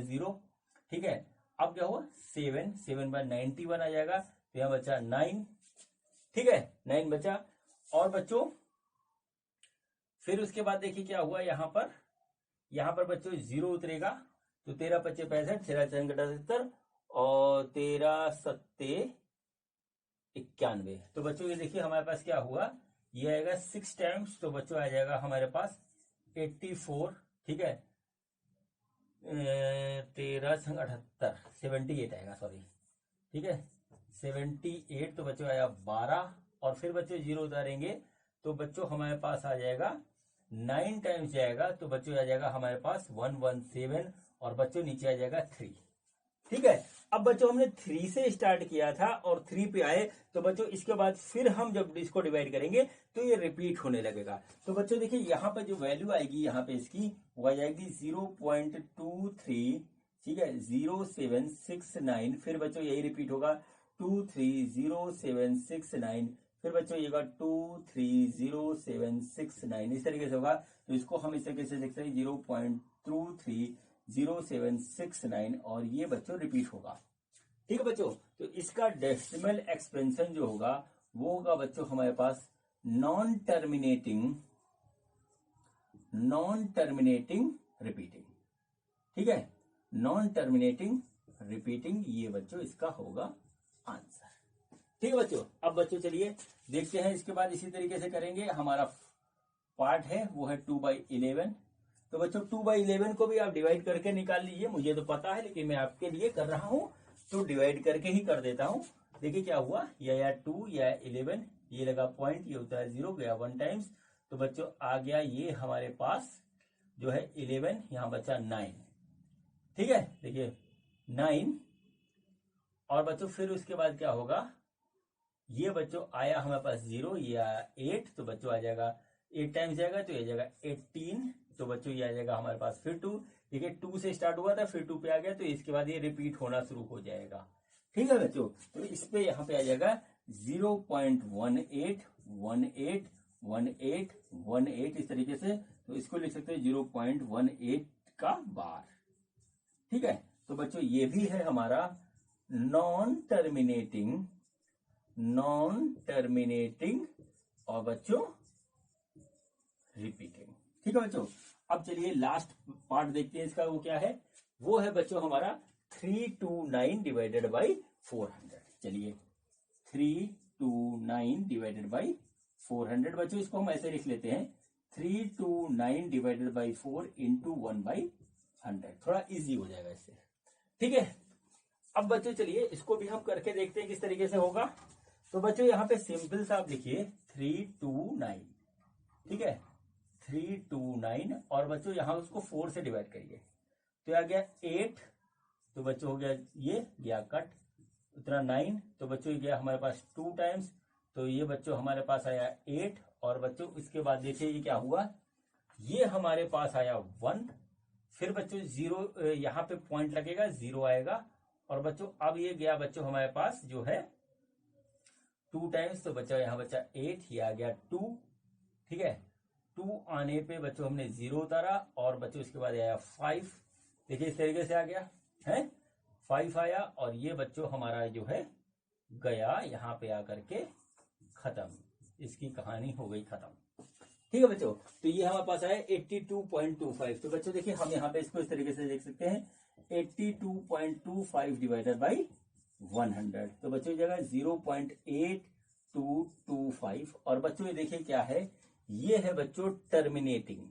0। ठीक है, अब क्या हुआ 7/91 आ जाएगा, तो यहां बचा 9। ठीक है, 9 बचा। और बच्चों फिर उसके बाद देखिए क्या हुआ, यहां पर बच्चों 0 उतरेगा, तो 13 × 5 = 65, 13 × 4 = 70 और 13 × 7 = 91। तो बच्चों ये देखिए हमारे पास क्या हुआ, ये आएगा 6 टाइम्स, तो बच्चों आ जाएगा हमारे पास 84। ठीक है, 13 × 78 78 आएगा, सॉरी। ठीक है, 78, तो बच्चों आया 12 और फिर बच्चों 0 उतारेंगे, तो बच्चों हमारे पास आ जाएगा 9 टाइम्स जाएगा, तो बच्चों आ जाएगा हमारे पास 117 और बच्चों नीचे आ जाएगा 3। ठीक है, अब बच्चों हमने 3 से स्टार्ट किया था और 3 पे आए, तो बच्चों इसके बाद फिर हम जब इसको डिवाइड करेंगे तो ये रिपीट होने लगेगा। तो बच्चों देखिए यहाँ पर जो वैल्यू आएगी यहाँ पे इसकी वो आ जाएगी 0.23। ठीक है, 0769, फिर बच्चों यही रिपीट होगा 230769, फिर बच्चों ये 230769, इस तरीके से होगा। तो इसको हम इस तरीके से देखते हैं 0.230769 और ये बच्चों रिपीट होगा। ठीक है बच्चों, तो इसका डेसिमल एक्सपेंशन जो होगा वो होगा बच्चों हमारे पास नॉन टर्मिनेटिंग रिपीटिंग। ठीक है, नॉन टर्मिनेटिंग रिपीटिंग, ये बच्चों इसका होगा आंसर। ठीक है बच्चों, अब बच्चों चलिए देखते हैं इसके बाद इसी तरीके से करेंगे। हमारा पार्ट है वो है 2/11। तो बच्चों 2/11 को भी आप डिवाइड करके निकाल लीजिए, मुझे तो पता है लेकिन मैं आपके लिए कर रहा हूं तो डिवाइड करके ही कर देता हूं। देखिए क्या हुआ, या 2 या 11, ये लगा पॉइंट, ये होता है 0, गया 1 टाइम्स, तो बच्चों आ गया ये हमारे पास जो है 11, यहां बचा 9। ठीक है, देखिए 9 और बच्चों फिर उसके बाद क्या होगा, ये बच्चों आया हमारे पास 0, ये आया 8, तो बच्चों आ जाएगा 8 टाइम्स जाएगा तो ये जाएगा 18, तो बच्चों ये आ जाएगा हमारे पास फिर 2। देखिए 2 से स्टार्ट हुआ था, फिर 2 पे आ गया, तो इसके बाद ये रिपीट होना शुरू हो जाएगा। ठीक है बच्चों, तो इस पे यहाँ पे आ जाएगा 0.181818 इस तरीके से, तो इसको लिख सकते हैं 0.18 का बार। ठीक है, तो बच्चों ये भी है हमारा नॉन टर्मिनेटिंग और बच्चों रिपीटिंग। ठीक है बच्चों, अब चलिए लास्ट पार्ट देखते हैं इसका, वो क्या है, वो है बच्चों हमारा 329 डिवाइडेड बाई 400। चलिए 329 डिवाइडेड बाई 400 बच्चों, इसको हम ऐसे लिख लेते हैं 329 डिवाइडेड बाई 4 इंटू 1/100, थोड़ा इजी हो जाएगा इससे। ठीक है, अब बच्चों चलिए इसको भी हम करके देखते हैं किस तरीके से होगा। तो बच्चों यहाँ पे सिंपल सा आप लिखिए 329, ठीक है 329, और बच्चों यहाँ उसको 4 से डिवाइड करिए, तो आ गया 8, तो बच्चों हो गया ये गया कट, उतना 9, तो बच्चों ये गया हमारे पास 2 टाइम्स, तो ये बच्चों हमारे पास आया 8, और बच्चों इसके बाद देखिए ये क्या हुआ, ये हमारे पास आया 1, फिर बच्चों 0 यहाँ पे पॉइंट लगेगा 0 आएगा, और बच्चों अब ये गया बच्चों हमारे पास जो है 2 टाइम्स, तो बच्चा यहाँ बच्चा 8, ये आ गया 2। ठीक है, 2 आने पे बच्चों हमने 0 उतारा, और बच्चों इसके बाद आया 5, देखिए इस तरीके से आ गया है 5 आया, और ये बच्चों हमारा जो है गया यहाँ पे आकर के खत्म, इसकी कहानी हो गई खत्म। ठीक है बच्चों, तो ये हमारे पास आया 82.25। तो बच्चों देखिए हम यहाँ पे इसको इस तरीके से देख सकते हैं 82.25 डिवाइडेड बाई 100, तो बच्चों जगह 0.8225, और बच्चों ये देखिए क्या है, ये है बच्चों टर्मिनेटिंग।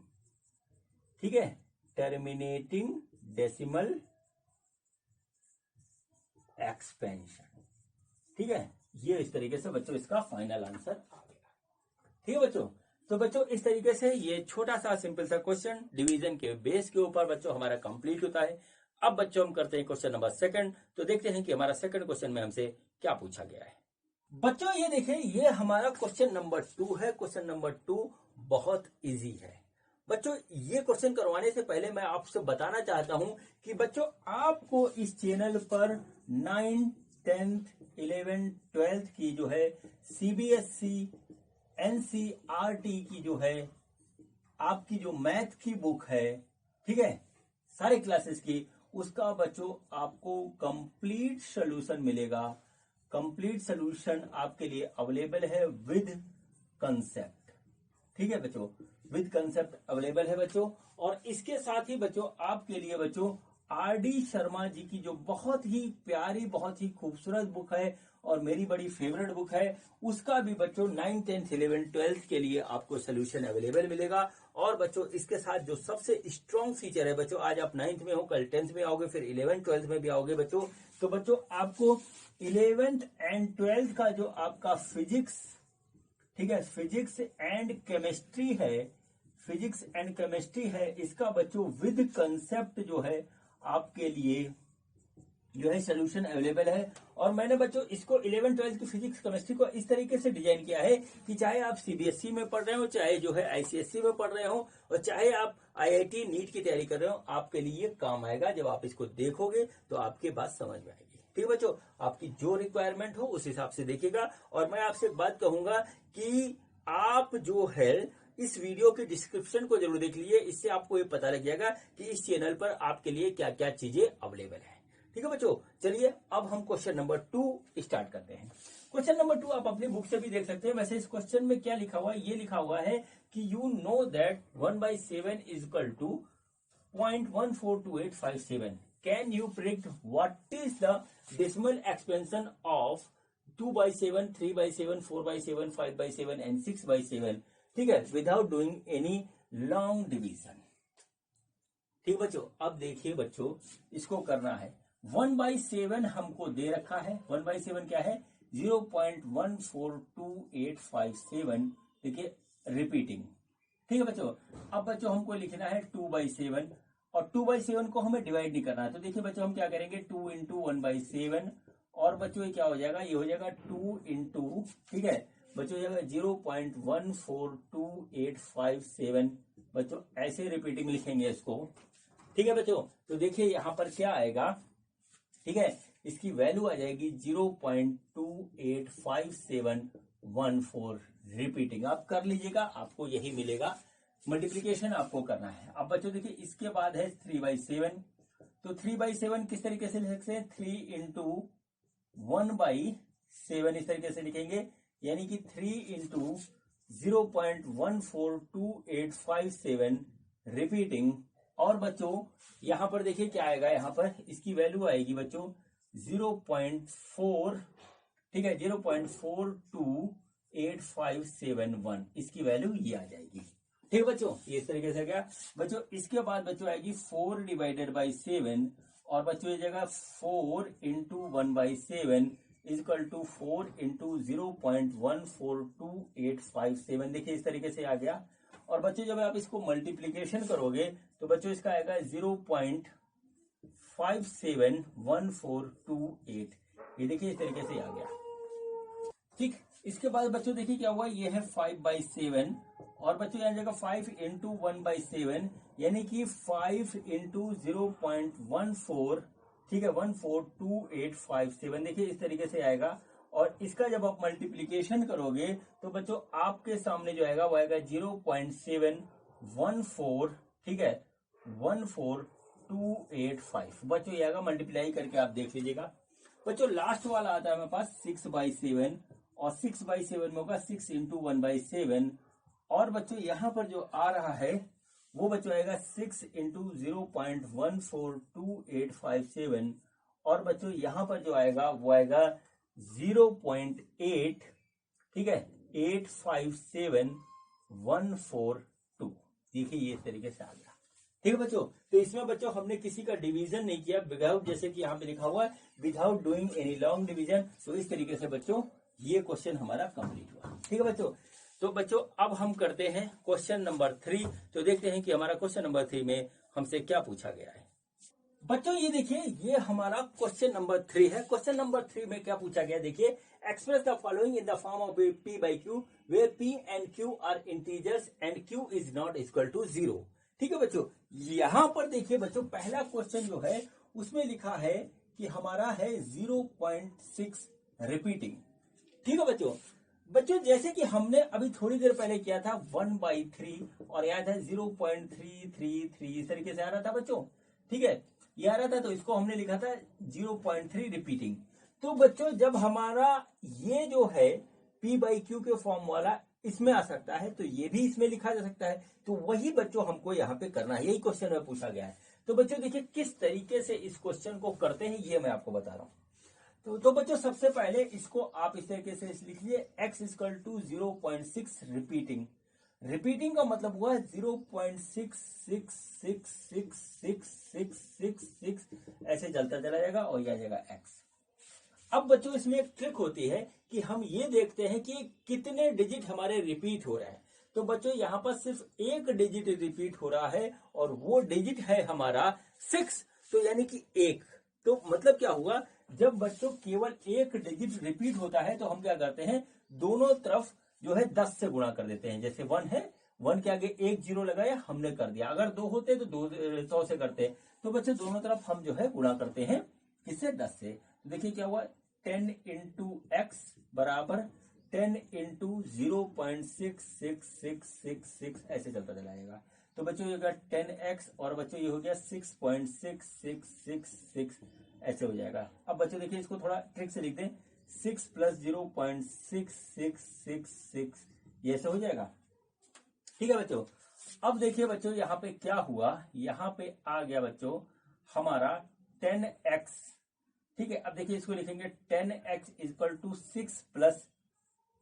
ठीक है, टर्मिनेटिंग डेसिमल एक्सपेंशन। ठीक है, ये इस तरीके से बच्चों इसका फाइनल आंसर आ गया। ठीक है बच्चों, तो बच्चों इस तरीके से ये छोटा सा सिंपल सा क्वेश्चन डिवीजन के बेस के ऊपर बच्चों हमारा कंप्लीट होता है। अब बच्चों हम करते हैं क्वेश्चन नंबर 2, तो देखते हैं कि हमारा सेकंड क्वेश्चन में हमसे क्या पूछा गया है। बच्चों ये देखें, ये हमारा क्वेश्चन नंबर 2 है। क्वेश्चन नंबर 2 बहुत इजी है बच्चों। ये क्वेश्चन करवाने से पहले मैं आपसे बताना चाहता हूं कि बच्चों आपको इस चैनल पर 9th 10th 11th 12th की जो है सीबीएसई एनसीईआरटी की जो है आपकी जो मैथ की बुक है, ठीक है, सारे क्लासेस की, उसका बच्चों आपको कंप्लीट सॉल्यूशन मिलेगा। कंप्लीट सॉल्यूशन आपके लिए अवेलेबल है विद कंसेप्ट। ठीक है बच्चों, विद कंसेप्ट अवेलेबल है बच्चों। और इसके साथ ही बच्चों आपके लिए बच्चों आरडी शर्मा जी की जो बहुत ही प्यारी, बहुत ही खूबसूरत बुक है और मेरी बड़ी फेवरेट बुक है, उसका भी बच्चों 9th 10th 11th 12th के लिए आपको सोल्यूशन अवेलेबल मिलेगा। और बच्चों इसके साथ जो सबसे स्ट्रॉन्ग फीचर है बच्चों, आज आप 9th में हो, कल 10th में आओगे, फिर 11th 12th में भी आओगे बच्चों, तो बच्चों आपको 11th एंड 12th का जो आपका फिजिक्स, ठीक है, फिजिक्स एंड केमिस्ट्री है, फिजिक्स एंड केमिस्ट्री है, इसका बच्चों विद कंसेप्ट जो है आपके लिए जो है सोल्यूशन अवेलेबल है। और मैंने बच्चों इसको 11th 12th की फिजिक्स केमिस्ट्री को इस तरीके से डिजाइन किया है कि चाहे आप सीबीएसई में पढ़ रहे हो, चाहे जो है आईसीएसई में पढ़ रहे हो, और चाहे आप आईआईटी नीट की तैयारी कर रहे हो, आपके लिए काम आएगा। जब आप इसको देखोगे तो आपकी बात समझ में आएगी। ठीक है बच्चों, आपकी जो रिक्वायरमेंट हो उस हिसाब से देखिएगा। और मैं आपसे एक बात कहूंगा कि आप जो है इस वीडियो के डिस्क्रिप्शन को जरूर देख लीजिए, इससे आपको ये पता लग जाएगा कि इस चैनल पर आपके लिए क्या क्या चीजें अवेलेबल है। ठीक है बच्चों, चलिए अब हम क्वेश्चन नंबर 2 स्टार्ट करते हैं। क्वेश्चन नंबर 2 आप अपनी बुक से भी देख सकते हैं। वैसे इस क्वेश्चन में क्या लिखा हुआ है, ये लिखा हुआ है कि you know that 1/7 is equal to 0.142857। Can you predict what is the decimal expansion of 2/7, 3/7, 4/7, 5/7 and 6/7, ठीक है, without doing any long division. ठीक बच्चों, अब देखिए बच्चों इसको करना है। 1/7 हमको दे रखा है। 1/7 क्या है, 0.142857, देखिए रिपीटिंग। ठीक है बच्चों, अब बच्चों हमको लिखना है 2/7, और 2/7 को हमें डिवाइड नहीं करना है। तो देखिए बच्चों हम क्या करेंगे, 2 इंटू 1/7, और बच्चों ये क्या हो जाएगा, ये हो जाएगा 2 इंटू, ठीक है, बच्चों जाएगा 0.142857। बच्चों ऐसे रिपीटिंग लिखेंगे इसको, ठीक है बच्चों। तो देखिए यहाँ पर क्या आएगा, ठीक है, इसकी वैल्यू आ जाएगी 0.285714। रिपीटिंग आप कर लीजिएगा, आपको यही मिलेगा। मल्टीप्लीकेशन आपको करना है। अब बच्चों देखिए इसके बाद है 3/7। तो 3/7 किस तरीके से लिख सकते हैं, 3 इंटू 1/7 इस तरीके से लिखेंगे, यानी कि 3 इंटू 0.142857 रिपीटिंग। और बच्चों यहां पर देखिए क्या आएगा, यहां पर इसकी वैल्यू आएगी बच्चों 0.4, ठीक है, 0.428571, इसकी वैल्यू ये आ जाएगी। ठीक है बच्चों, ये इस तरीके से गया बच्चों। इसके बाद बच्चों आएगी 4/7, और बच्चों ये जगह 4 इंटू 1/7 इजकल टू 4 इंटू 0.142857। देखिए इस तरीके से आ गया। और बच्चों जब आप इसको मल्टीप्लीकेशन करोगे तो बच्चों इसका आएगा 0.571428। ये देखिए इस तरीके से आ गया, ठीक। इसके बाद बच्चों देखिए क्या हुआ, ये है 5/7, और बच्चों यहाँ जगह 5 इंटू 1/7, यानी कि 5 इंटू 0.14, ठीक है, 142857। देखिए इस तरीके से आएगा। और इसका जब आप मल्टीप्लीकेशन करोगे तो बच्चों आपके सामने जो आएगा वो आएगा 0.714, ठीक है, 14285। बच्चों ये आएगा, मल्टीप्लाई करके आप देख लीजिएगा। बच्चों लास्ट वाला आता है मेरे पास 6/7, और 6/7 में होगा 6 इंटू 1/7। और बच्चों यहां पर जो आ रहा है वो बच्चों आएगा 6 इंटू 0.142857। और बच्चों यहां पर जो आएगा वो आएगा 0.8, ठीक है, 857142। देखिए ये इस तरीके से आ गया, ठीक है बच्चों। तो इसमें बच्चों हमने किसी का डिवीजन नहीं किया विदाउट, जैसे कि यहाँ पे लिखा हुआ है without doing any long division. तो इस तरीके से बच्चों ये क्वेश्चन हमारा कंप्लीट हुआ, ठीक है बच्चों। तो बच्चों अब हम करते हैं क्वेश्चन नंबर 3। तो देखते हैं कि हमारा क्वेश्चन नंबर 3 में हमसे क्या पूछा गया है। बच्चों ये देखिए ये हमारा क्वेश्चन नंबर 3 है। क्वेश्चन नंबर 3 में क्या पूछा गया, देखिए express the following in the form of p by q where p and q are integers and q is not equal to 0। ठीक है बच्चों, यहां पर देखिए बच्चों पहला क्वेश्चन जो है उसमें लिखा है कि हमारा है 0.6 रिपीटिंग। ठीक है बच्चों। बच्चों जैसे कि हमने अभी थोड़ी देर पहले किया था 1/3, और याद है 0.333 इस तरीके से आ रहा था बच्चों, ठीक है, ये आ रहा था। तो इसको हमने लिखा था 0.3 रिपीटिंग। तो बच्चों जब हमारा ये जो है p by q के फॉर्म वाला इसमें आ सकता है, तो ये भी इसमें लिखा जा सकता है। तो वही बच्चों हमको यहाँ पे करना है, यही क्वेश्चन में पूछा गया है। तो बच्चों देखिए किस तरीके से इस क्वेश्चन को करते हैं ये मैं आपको बता रहा हूँ। तो बच्चों सबसे पहले इसको आप इस तरीके से लिख लीजिए, x equal to 0.6 repeating. Repeating का मतलब हुआ 0.6666666 ऐसे चलता चला जाएगा, और यह आ जाएगा x। अब बच्चों इसमें एक ट्रिक होती है कि हम ये देखते हैं कि कितने डिजिट हमारे रिपीट हो रहे हैं। तो बच्चों यहाँ पर सिर्फ एक डिजिट रिपीट हो रहा है, और वो डिजिट है हमारा 6। तो यानी कि 1। तो मतलब क्या हुआ, जब बच्चों केवल एक डिजिट रिपीट होता है तो हम क्या करते हैं, दोनों तरफ जो है 10 से गुणा कर देते हैं। जैसे 1 है, 1 के आगे 1 0 लगाया, हमने कर दिया। अगर 2 होते तो 200 से करते। तो बच्चों दोनों तरफ हम जो है गुणा करते हैं, किससे, 10 से। तो देखिए क्या हुआ, 10 इंटू एक्स बराबर 10 इंटू 0.66666 ऐसे चलता चला जाएगा। तो बच्चों ये होगा 10x, और बच्चों ये हो गया 6.6666 ऐसे हो जाएगा। अब बच्चों देखिए इसको थोड़ा ट्रिक से लिख दें, 6 प्लस 0.6666 ये ऐसे हो जाएगा। ठीक है बच्चों। अब देखिए बच्चों यहाँ पे क्या हुआ, यहाँ पे आ गया बच्चों हमारा 10x। ठीक है, अब देखिए इसको लिखेंगे 10x equal to 6 plus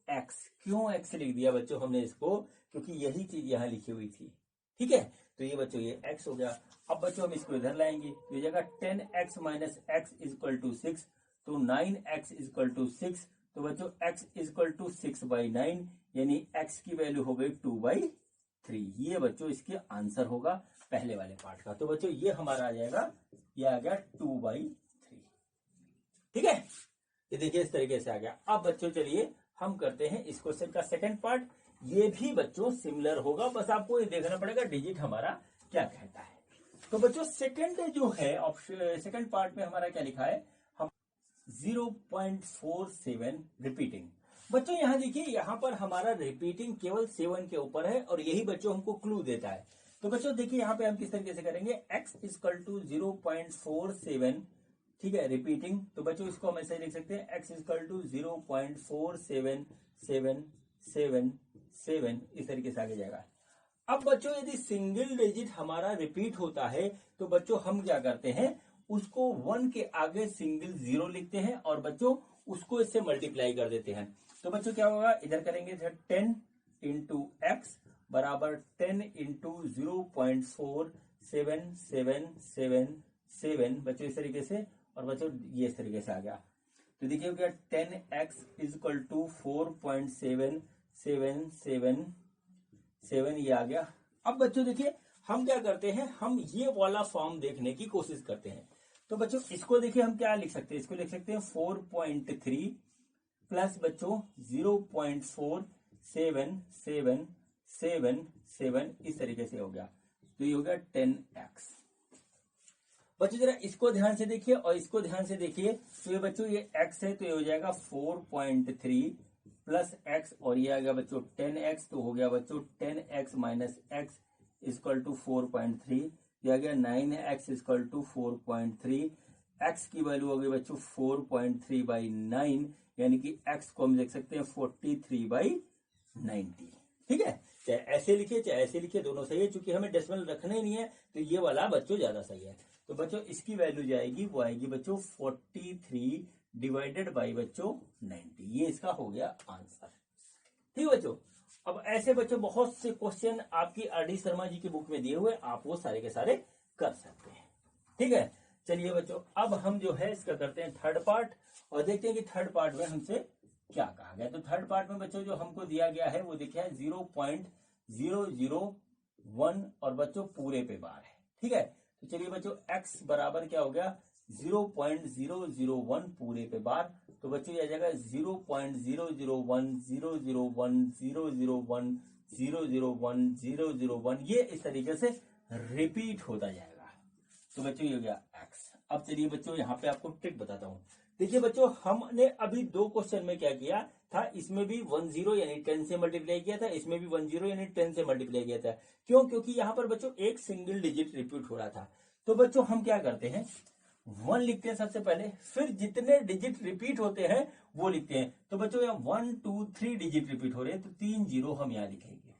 x। क्यों x लिख दिया बच्चों हमने इसको, क्योंकि यही चीज यहाँ लिखी हुई थी। ठीक है, तो ये बच्चों ये x हो गया। अब बच्चों हम इसको इधर लाएंगे, तो ये जगह 10x minus x equal to 6, तो 9x इक्वल टू 6। तो बच्चों x इक्वल टू 6/9, यानी x की वैल्यू हो गई 2/3। ये बच्चों इसके आंसर होगा पहले वाले पार्ट का। तो बच्चों ये हमारा आ जाएगा, ये आ गया 2/3। ठीक है, ये देखिए इस तरीके से आ गया। अब बच्चों चलिए हम करते हैं इस क्वेश्चन का सेकंड पार्ट। ये भी बच्चों सिमिलर होगा, बस आपको ये देखना पड़ेगा डिजिट हमारा क्या कहता है। तो बच्चों सेकंड जो है ऑप्शन, सेकंड पार्ट में हमारा क्या लिखा है, हम 0.47 रिपीटिंग। बच्चों यहाँ देखिए, यहाँ पर हमारा रिपीटिंग केवल 7 के ऊपर है और यही बच्चों हमको क्लू देता है। तो बच्चों देखिए यहाँ पे हम किस तरीके से करेंगे, x इक्वल टू 0.47, ठीक है, रिपीटिंग। तो बच्चों इसको हम ऐसे लिख सकते हैं, x इक्वल टू 0.47777 इस तरीके से आगे जाएगा। अब बच्चों यदि सिंगल डिजिट हमारा रिपीट होता है तो बच्चों हम क्या करते हैं, उसको 1 के आगे सिंगल 0 लिखते हैं और बच्चों उसको इससे मल्टीप्लाई कर देते हैं। तो बच्चों क्या होगा, इधर करेंगे 10 इंटू एक्स बराबर 10 इंटू 0.4777 बच्चों इस तरीके से, और बच्चों ये इस तरीके से आ गया। तो देखिए क्या 10x इक्वल टू 4.7777 ये आ गया। अब बच्चों देखिए हम क्या करते हैं, हम ये वाला फॉर्म देखने की कोशिश करते हैं। तो बच्चों इसको देखिए हम क्या लिख सकते हैं, इसको लिख सकते हैं 4.3 प्लस बच्चों 0.4777 इस तरीके से हो गया। तो ये हो गया 10x। बच्चों जरा इसको ध्यान से देखिए और इसको ध्यान से देखिए। तो ये बच्चों ये x है तो ये हो जाएगा 4.3 प्लस x और ये आ गया बच्चों 10x। तो हो गया बच्चों 10x minus x equal to 4.3, ये आ गया 9x इक्वल टू 4.3। x की वैल्यू हो गई बच्चों 4.3/9, यानी कि x को हम लिख सकते हैं 43/90। ठीक है, चाहे ऐसे लिखिए चाहे ऐसे लिखिए, दोनों सही है। चूंकि हमें डेसिमल रखना ही नहीं है तो ये वाला बच्चों ज्यादा सही है। तो बच्चों इसकी वैल्यू जाएगी, वो आएगी बच्चों 43 डिवाइडेड बाई बच्चों 90। ये इसका हो गया आंसर। ठीक है बच्चों, अब ऐसे बच्चों बहुत से क्वेश्चन आपकी आर.डी. शर्मा जी की बुक में दिए हुए, आप वो सारे के सारे कर सकते हैं। ठीक है, चलिए बच्चों अब हम जो है इसका करते हैं थर्ड पार्ट और देखते हैं कि थर्ड पार्ट में हमसे क्या कहा गया। तो थर्ड पार्ट में बच्चों जो हमको दिया गया है वो देखिए 0.001 और बच्चों पूरे पे बार है। ठीक है, तो चलिए बच्चों x बराबर क्या हो गया 0.001 पूरे पे बार। तो बच्चों ये आ जाएगा 0.001001001001001 ये इस तरीके से रिपीट होता जाएगा। तो बच्चों ये हो गया x। अब चलिए बच्चों यहाँ पे आपको ट्रिक बताता हूँ। देखिए बच्चों हमने अभी दो क्वेश्चन में क्या किया था, इसमें भी 10 यानी 10 से मल्टीप्लाई किया था, इसमें भी 10 यानी 10 से मल्टीप्लाई किया था। क्यों, क्योंकि यहाँ पर बच्चों एक सिंगल डिजिट रिपीट हो रहा था। तो बच्चों हम क्या करते हैं, 1 लिखते हैं सबसे पहले, फिर जितने डिजिट रिपीट होते हैं वो लिखते हैं। तो बच्चों यहाँ 1 2 3 डिजिट रिपीट हो रहे हैं तो 3 0 हम यहाँ लिखेंगे।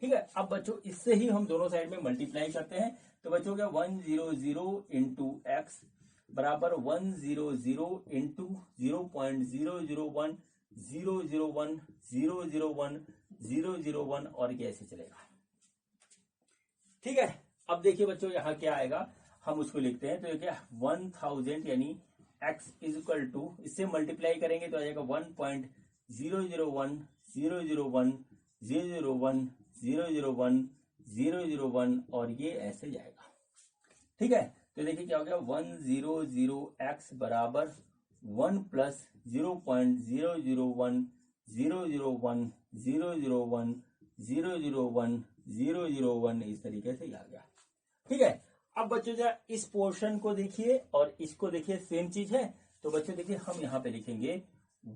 ठीक है, अब बच्चों इससे ही हम दोनों साइड में मल्टीप्लाई करते हैं। तो बच्चों क्या 100 इंटू एक्स बराबर 100 इंटू 0.001001001 और ये ऐसे चलेगा। ठीक है, अब देखिए बच्चों यहाँ क्या आएगा, हम उसको लिखते हैं। तो ये क्या 1000 यानी x इज इक्वल टू, इससे मल्टीप्लाई करेंगे तो आ जाएगा 1.001001001001001 और ये ऐसे जाएगा। ठीक है, तो देखिए क्या हो गया 100x बराबर 1 प्लस 0.001001001001001 इस तरीके से आ गया। ठीक है, अब बच्चों जरा इस पोर्शन को देखिए और इसको देखिए, सेम चीज है। तो बच्चों देखिए हम यहाँ पे लिखेंगे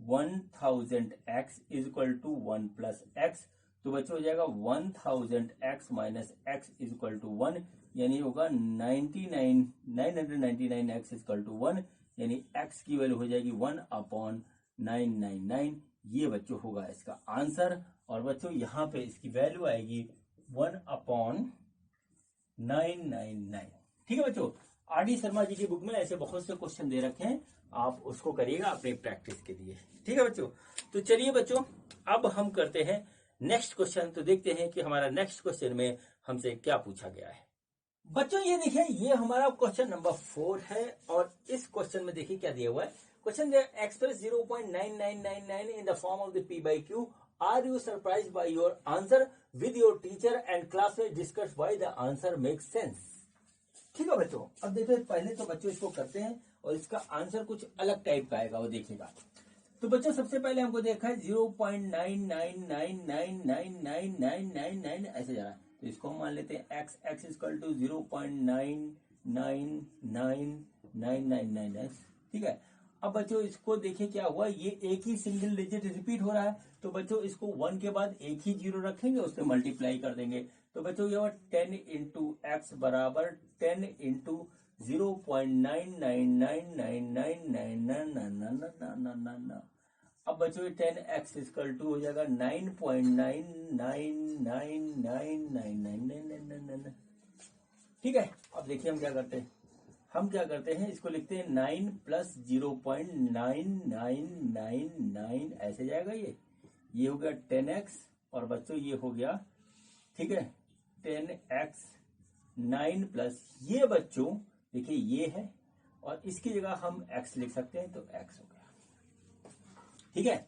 1000x is equal to 1 plus x। तो बच्चों हो जाएगा 1000x minus x is equal to 1, यानी होगा 999x इज इक्वल टू 1, यानी x की वैल्यू हो जाएगी 1/999। ये बच्चों होगा इसका आंसर। और बच्चों यहाँ पे इसकी वैल्यू आएगी 1/999। ठीक है बच्चों, आर.डी. शर्मा जी की बुक में ऐसे बहुत से क्वेश्चन दे रखे हैं, आप उसको करिएगा अपने प्रैक्टिस के लिए। ठीक है बच्चों, तो चलिए बच्चों अब हम करते हैं नेक्स्ट क्वेश्चन। तो देखते हैं कि हमारा नेक्स्ट क्वेश्चन में हमसे क्या पूछा गया है। बच्चों ये देखिए, ये हमारा क्वेश्चन नंबर 4 है और इस क्वेश्चन में देखिए क्या दिया हुआ है। Question express 0.9999 in the form of the p by q। Are you surprise by your answer with your teacher and classmate discuss why the answer makes sense. ठीक है बच्चों, अब देखिए पहले तो बच्चों इसको करते हैं और इसका आंसर कुछ अलग टाइप का आएगा, वो देखिएगा। तो बच्चों सबसे पहले हमको देखा है 0.99999999 ऐसे जा रहा है, तो इसको हम मान लेते हैं x, x इक्वल टू 0.999999, ठीक है। अब बच्चों इसको देखिए क्या हुआ, ये एक ही सिंगल डिजिट रिपीट हो रहा है, तो बच्चों इसको 1 के बाद एक ही जीरो रखेंगे, उससे मल्टीप्लाई कर देंगे। तो बच्चों ये 10 इंटू एक्स बराबर 10 इंटू 0.99999999। अब बच्चों 10x इक्वल टू हो जाएगा 9.99999999, ठीक है। अब देखिए हम क्या करते हैं, इसको लिखते हैं 9 प्लस 0.9999 ऐसे जाएगा, ये हो गया 10x, और बच्चों ये हो गया, ठीक है, 10x 9 प्लस ये बच्चों देखिए ये है, और इसकी जगह हम x लिख सकते हैं, तो x हो गया, ठीक है।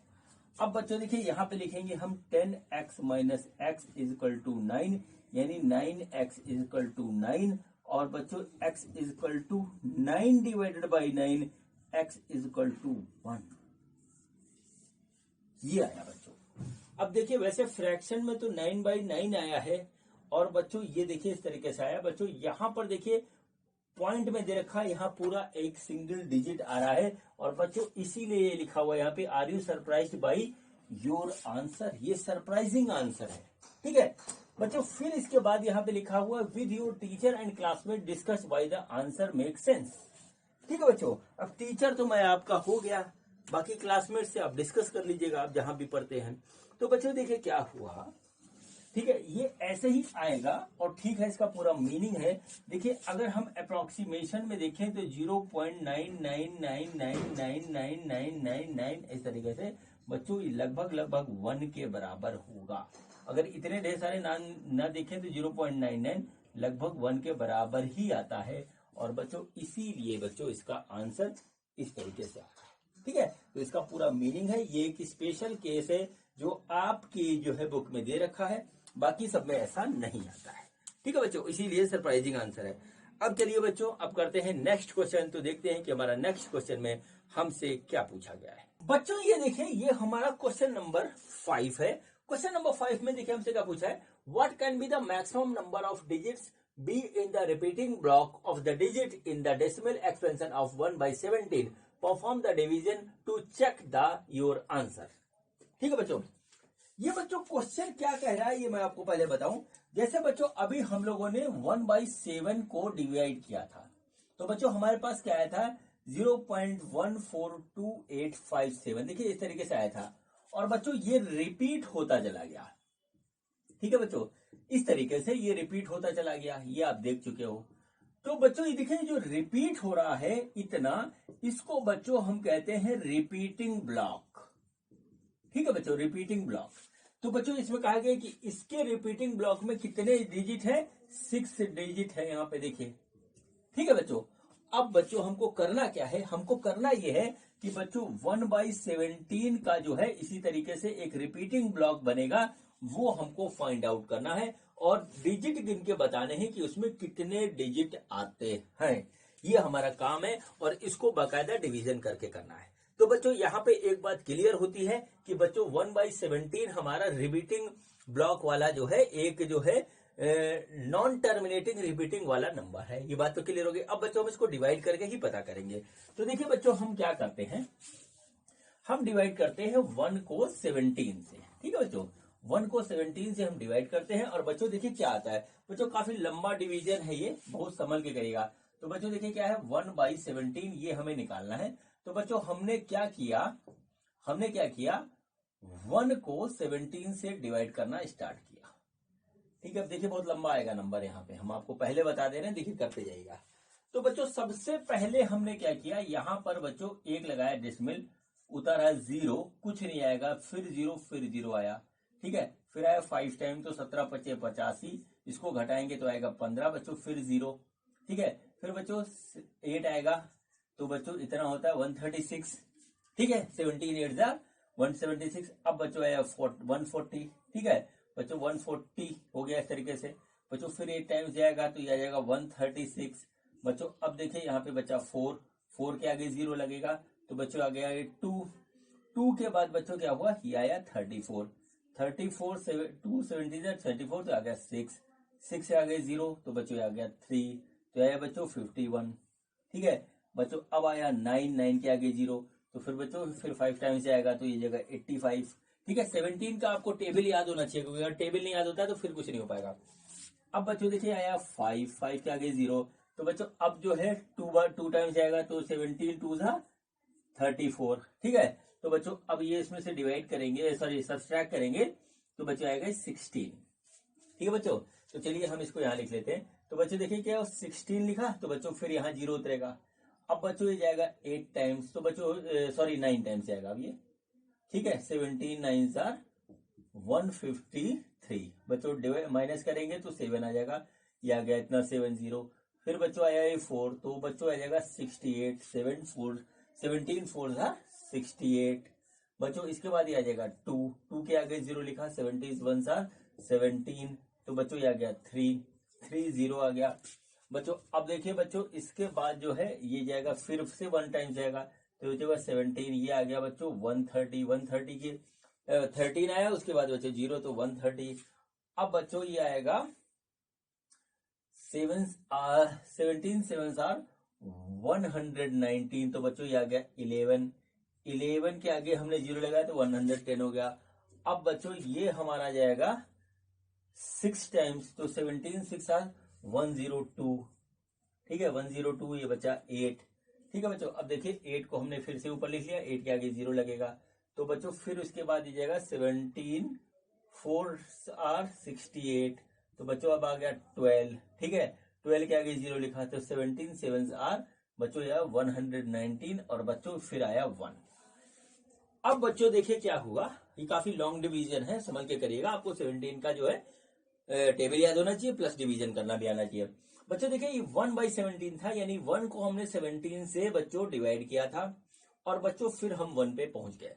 अब बच्चों देखिए यहां पे लिखेंगे हम 10x minus x is equal to 9, यानी 9x इज इक्वल टू 9, और बच्चों x is equal to 9 divided by 9, x is equal to 1, ये आया बच्चों। अब देखिए वैसे फ्रैक्शन में तो 9/9 आया है, और बच्चों ये देखिए इस तरीके से आया। बच्चों यहां पर देखिए पॉइंट में दे रखा है, यहाँ पूरा एक सिंगल डिजिट आ रहा है, और बच्चों इसीलिए ये लिखा हुआ है यहाँ पे, are you surprised by your answer, ये सरप्राइजिंग आंसर है, ठीक है बच्चों। फिर इसके बाद यहाँ पे लिखा हुआ है with your teacher and classmate discuss why the answer make sense, ठीक है बच्चों। अब टीचर तो मैं आपका हो गया, बाकी क्लासमेट से आप डिस्कस कर लीजिएगा, आप जहां भी पढ़ते हैं। तो बच्चों देखिए क्या हुआ, ठीक है, ये ऐसे ही आएगा, और ठीक है इसका पूरा मीनिंग है। देखिए अगर हम अप्रोक्सीमेशन में देखें तो 0.99999999 इस तरीके से बच्चों लगभग 1 के बराबर होगा। अगर इतने ढेर सारे ना देखें तो 0.99 लगभग 1 के बराबर ही आता है, और बच्चों इसीलिए बच्चों इसका आंसर इस तरीके से आता है, ठीक है। तो इसका पूरा मीनिंग है, ये एक स्पेशल केस है जो आपकी जो है बुक में दे रखा है, बाकी सब में ऐसा नहीं आता है, ठीक है बच्चों, इसीलिए सरप्राइजिंग आंसर है। अब चलिए बच्चों अब करते हैं नेक्स्ट क्वेश्चन, तो देखते हैं कि हमारा नेक्स्ट क्वेश्चन में हमसे क्या पूछा गया है। बच्चों ये देखिए, ये हमारा क्वेश्चन नंबर 5 है। क्वेश्चन नंबर 5 में देखिए हमसे क्या पूछा है, what can be the maximum number of digits be in the repeating block of the digit in the decimal expansion of 1/17, perform the division to check the your answer, ठीक है बच्चों। ये बच्चों क्वेश्चन क्या कह रहा है ये मैं आपको पहले बताऊं। जैसे बच्चों अभी हम लोगों ने 1/7 को डिवाइड किया था, तो बच्चों हमारे पास क्या आया था 0.142857, देखिए इस तरीके से आया था, और बच्चों ये रिपीट होता चला गया, ठीक है बच्चों, इस तरीके से ये रिपीट होता चला गया, ये आप देख चुके हो। तो बच्चों ये देखिए जो रिपीट हो रहा है इतना, इसको बच्चों हम कहते हैं रिपीटिंग ब्लॉक, ठीक है बच्चों, रिपीटिंग ब्लॉक। तो बच्चों इसमें कहा गया कि इसके रिपीटिंग ब्लॉक में कितने डिजिट है, 6 डिजिट है, यहां पे देखिए, ठीक है बच्चों। अब बच्चों हमको करना क्या है, हमको करना यह है कि बच्चों 1/17 का जो है इसी तरीके से एक रिपीटिंग ब्लॉक बनेगा, वो हमको फाइंड आउट करना है, और डिजिट गिन के बताने हैं कि उसमें कितने डिजिट आते हैं, ये हमारा काम है, और इसको बाकायदा डिवीजन करके करना है। तो बच्चों यहाँ पे एक बात क्लियर होती है कि बच्चों 1/17 हमारा रिपीटिंग ब्लॉक वाला जो है, एक जो है नॉन टर्मिनेटिंग रिपीटिंग वाला नंबर है, ये बात तो क्लियर होगी। अब बच्चों हम इसको डिवाइड करके ही पता करेंगे। तो देखिए बच्चों हम क्या करते हैं, हम डिवाइड करते हैं 1 को 17 से, ठीक है बच्चों, 1 को 17 से हम डिवाइड करते हैं, और बच्चों देखिए क्या आता है, बच्चों काफी लंबा डिवीजन है ये, बहुत संभल के करिएगा। तो बच्चों देखिए क्या है 1/17 ये हमें निकालना है। तो बच्चों हमने क्या किया 1 को 17 से डिवाइड करना स्टार्ट किया, ठीक है। अब देखिए बहुत लंबा आएगा नंबर, यहाँ पे हम आपको पहले बता दे रहे हैं, देखिए करते जाइएगा। तो बच्चों सबसे पहले हमने क्या किया, यहाँ पर बच्चों 1 लगाया डेसिमल, उतारा 0, कुछ नहीं आएगा, फिर 0 आया, ठीक है, फिर आया 5 टाइम, तो 17×5 = 85, इसको घटाएंगे तो आएगा 15 बच्चों, फिर 0, ठीक है, फिर बच्चों 8 आएगा, तो बच्चों इतना होता है 136, ठीक है, 17 8 176। अब बच्चों आया 140, ठीक है बच्चों 140 हो गया इस तरीके से। बच्चों फिर 8 टाइम्स जाएगा तो ये आ जाएगा 136 बच्चों। अब देखिए यहाँ पे बच्चा 4 के आगे 0 लगेगा, तो बच्चों आ गया 2 2 के बाद बच्चों क्या हुआ, ये आया 34, 2 70 34, तो आ गया 6 से आ गए 0, तो बच्चों आ गया 3, तो आया बच्चों 51। ठीक है बच्चों, अब आया 9 के आगे 0, तो फिर बच्चों फिर 5 टाइम्स से आएगा, तो ये जगह 85। ठीक है, 17 का आपको टेबल याद होना चाहिए, क्योंकि अगर टेबल नहीं याद होता है तो फिर कुछ नहीं हो पाएगा। अब बच्चों देखिए आया 5 के आगे 0, तो बच्चों अब जो है 2 टाइम्स जाएगा, तो 17 2 था 34। ठीक है, तो बच्चों अब ये इसमें से डिवाइड करेंगे, सॉरी सब्सट्रैक्ट करेंगे, तो बच्चों आएगा 16। ठीक है बच्चों, तो चलिए हम इसको यहाँ लिख लेते हैं। तो बच्चों देखिए क्या 16 लिखा, तो बच्चों फिर यहाँ 0 उतरेगा। अब बच्चों ये जाएगा 8 टाइम्स, तो बच्चों सॉरी 9 टाइम्स जाएगा अब ये। ठीक है, 17 9 आर 153। बच्चों माइनस करेंगे तो 7 आ जाएगा, ये आ गया इतना 70। फिर बच्चों आया ये 4, तो बच्चों आ जाएगा 68, 17 4 था 68। बच्चों इसके बाद ये आ जाएगा 2 के आगे 0 लिखा, 70 1 आर 17, तो बच्चों ये आ गया 3 0 आ गया। बच्चों अब देखिए बच्चों इसके बाद जो है ये जाएगा फिर से 1 टाइम जाएगा, तो ये 17, ये आ गया बच्चों 130 के 13 आया, उसके बाद बच्चों 0, तो 130। अब बच्चों ये आएगा 17 7 आर 119, तो बच्चों ये आ गया 11 के आगे हमने 0 लगाया, तो 110 हो गया। अब बच्चों ये हमारा जाएगा 6 टाइम्स, तो 17 6 आर 102। ठीक है, 102, ये बचा 8। ठीक है बच्चों, अब देखिए 8 को हमने फिर से ऊपर लिख लिया, 8 के आगे 0 लगेगा, तो बच्चों फिर उसके बाद दीजिएगा 17 4 आर 68, तो बच्चों अब आ गया 12। ठीक है, 12 के आगे 0 लिखा, तो 17 7 आर बच्चों यह 119, और बच्चों फिर आया 1। अब बच्चों देखिए क्या हुआ, ये काफी लॉन्ग डिवीजन है, समझ के करिएगा। आपको 17 का जो है टेबल याद होना चाहिए, प्लस डिवीजन करना भी आना चाहिए। बच्चों देखिए ये 1/17 था, यानी 1 को हमने 17 से बच्चों डिवाइड किया था, और बच्चों फिर हम 1 पे पहुंच गए।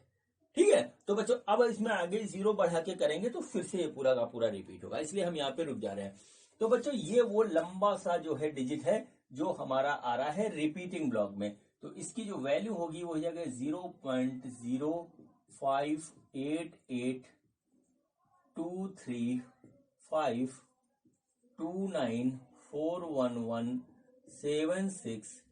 ठीक है, तो बच्चों अब इसमें आगे 0 बढ़ा के करेंगे तो फिर से ये पूरा का पूरा रिपीट होगा, इसलिए हम यहाँ पे रुक जा रहे हैं। तो बच्चों ये वो लंबा सा जो है डिजिट है जो हमारा आ रहा है रिपीटिंग ब्लॉक में, तो इसकी जो वैल्यू होगी वो हो जाएगा 0.0588235294117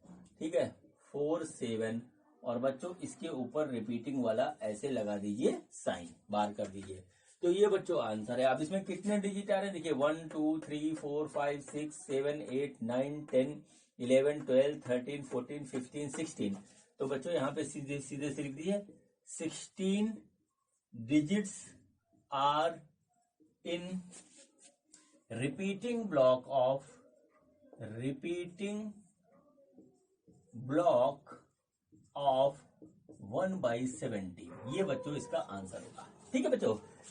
ठीक है 47, और बच्चों इसके ऊपर रिपीटिंग वाला ऐसे लगा दीजिए, साइन बार कर दीजिए। तो ये बच्चों आंसर है। अब इसमें कितने डिजिट आ रहे हैं देखिए, 1 2 3 4 5 6 7 8 9 10 11 12 13 14 15 16, तो बच्चों यहाँ पे सीधे सीधे से लिख दीजिए 16 digits are in repeating block of 1/17, ये बच्चों इसका आंसर होगा। ठीक है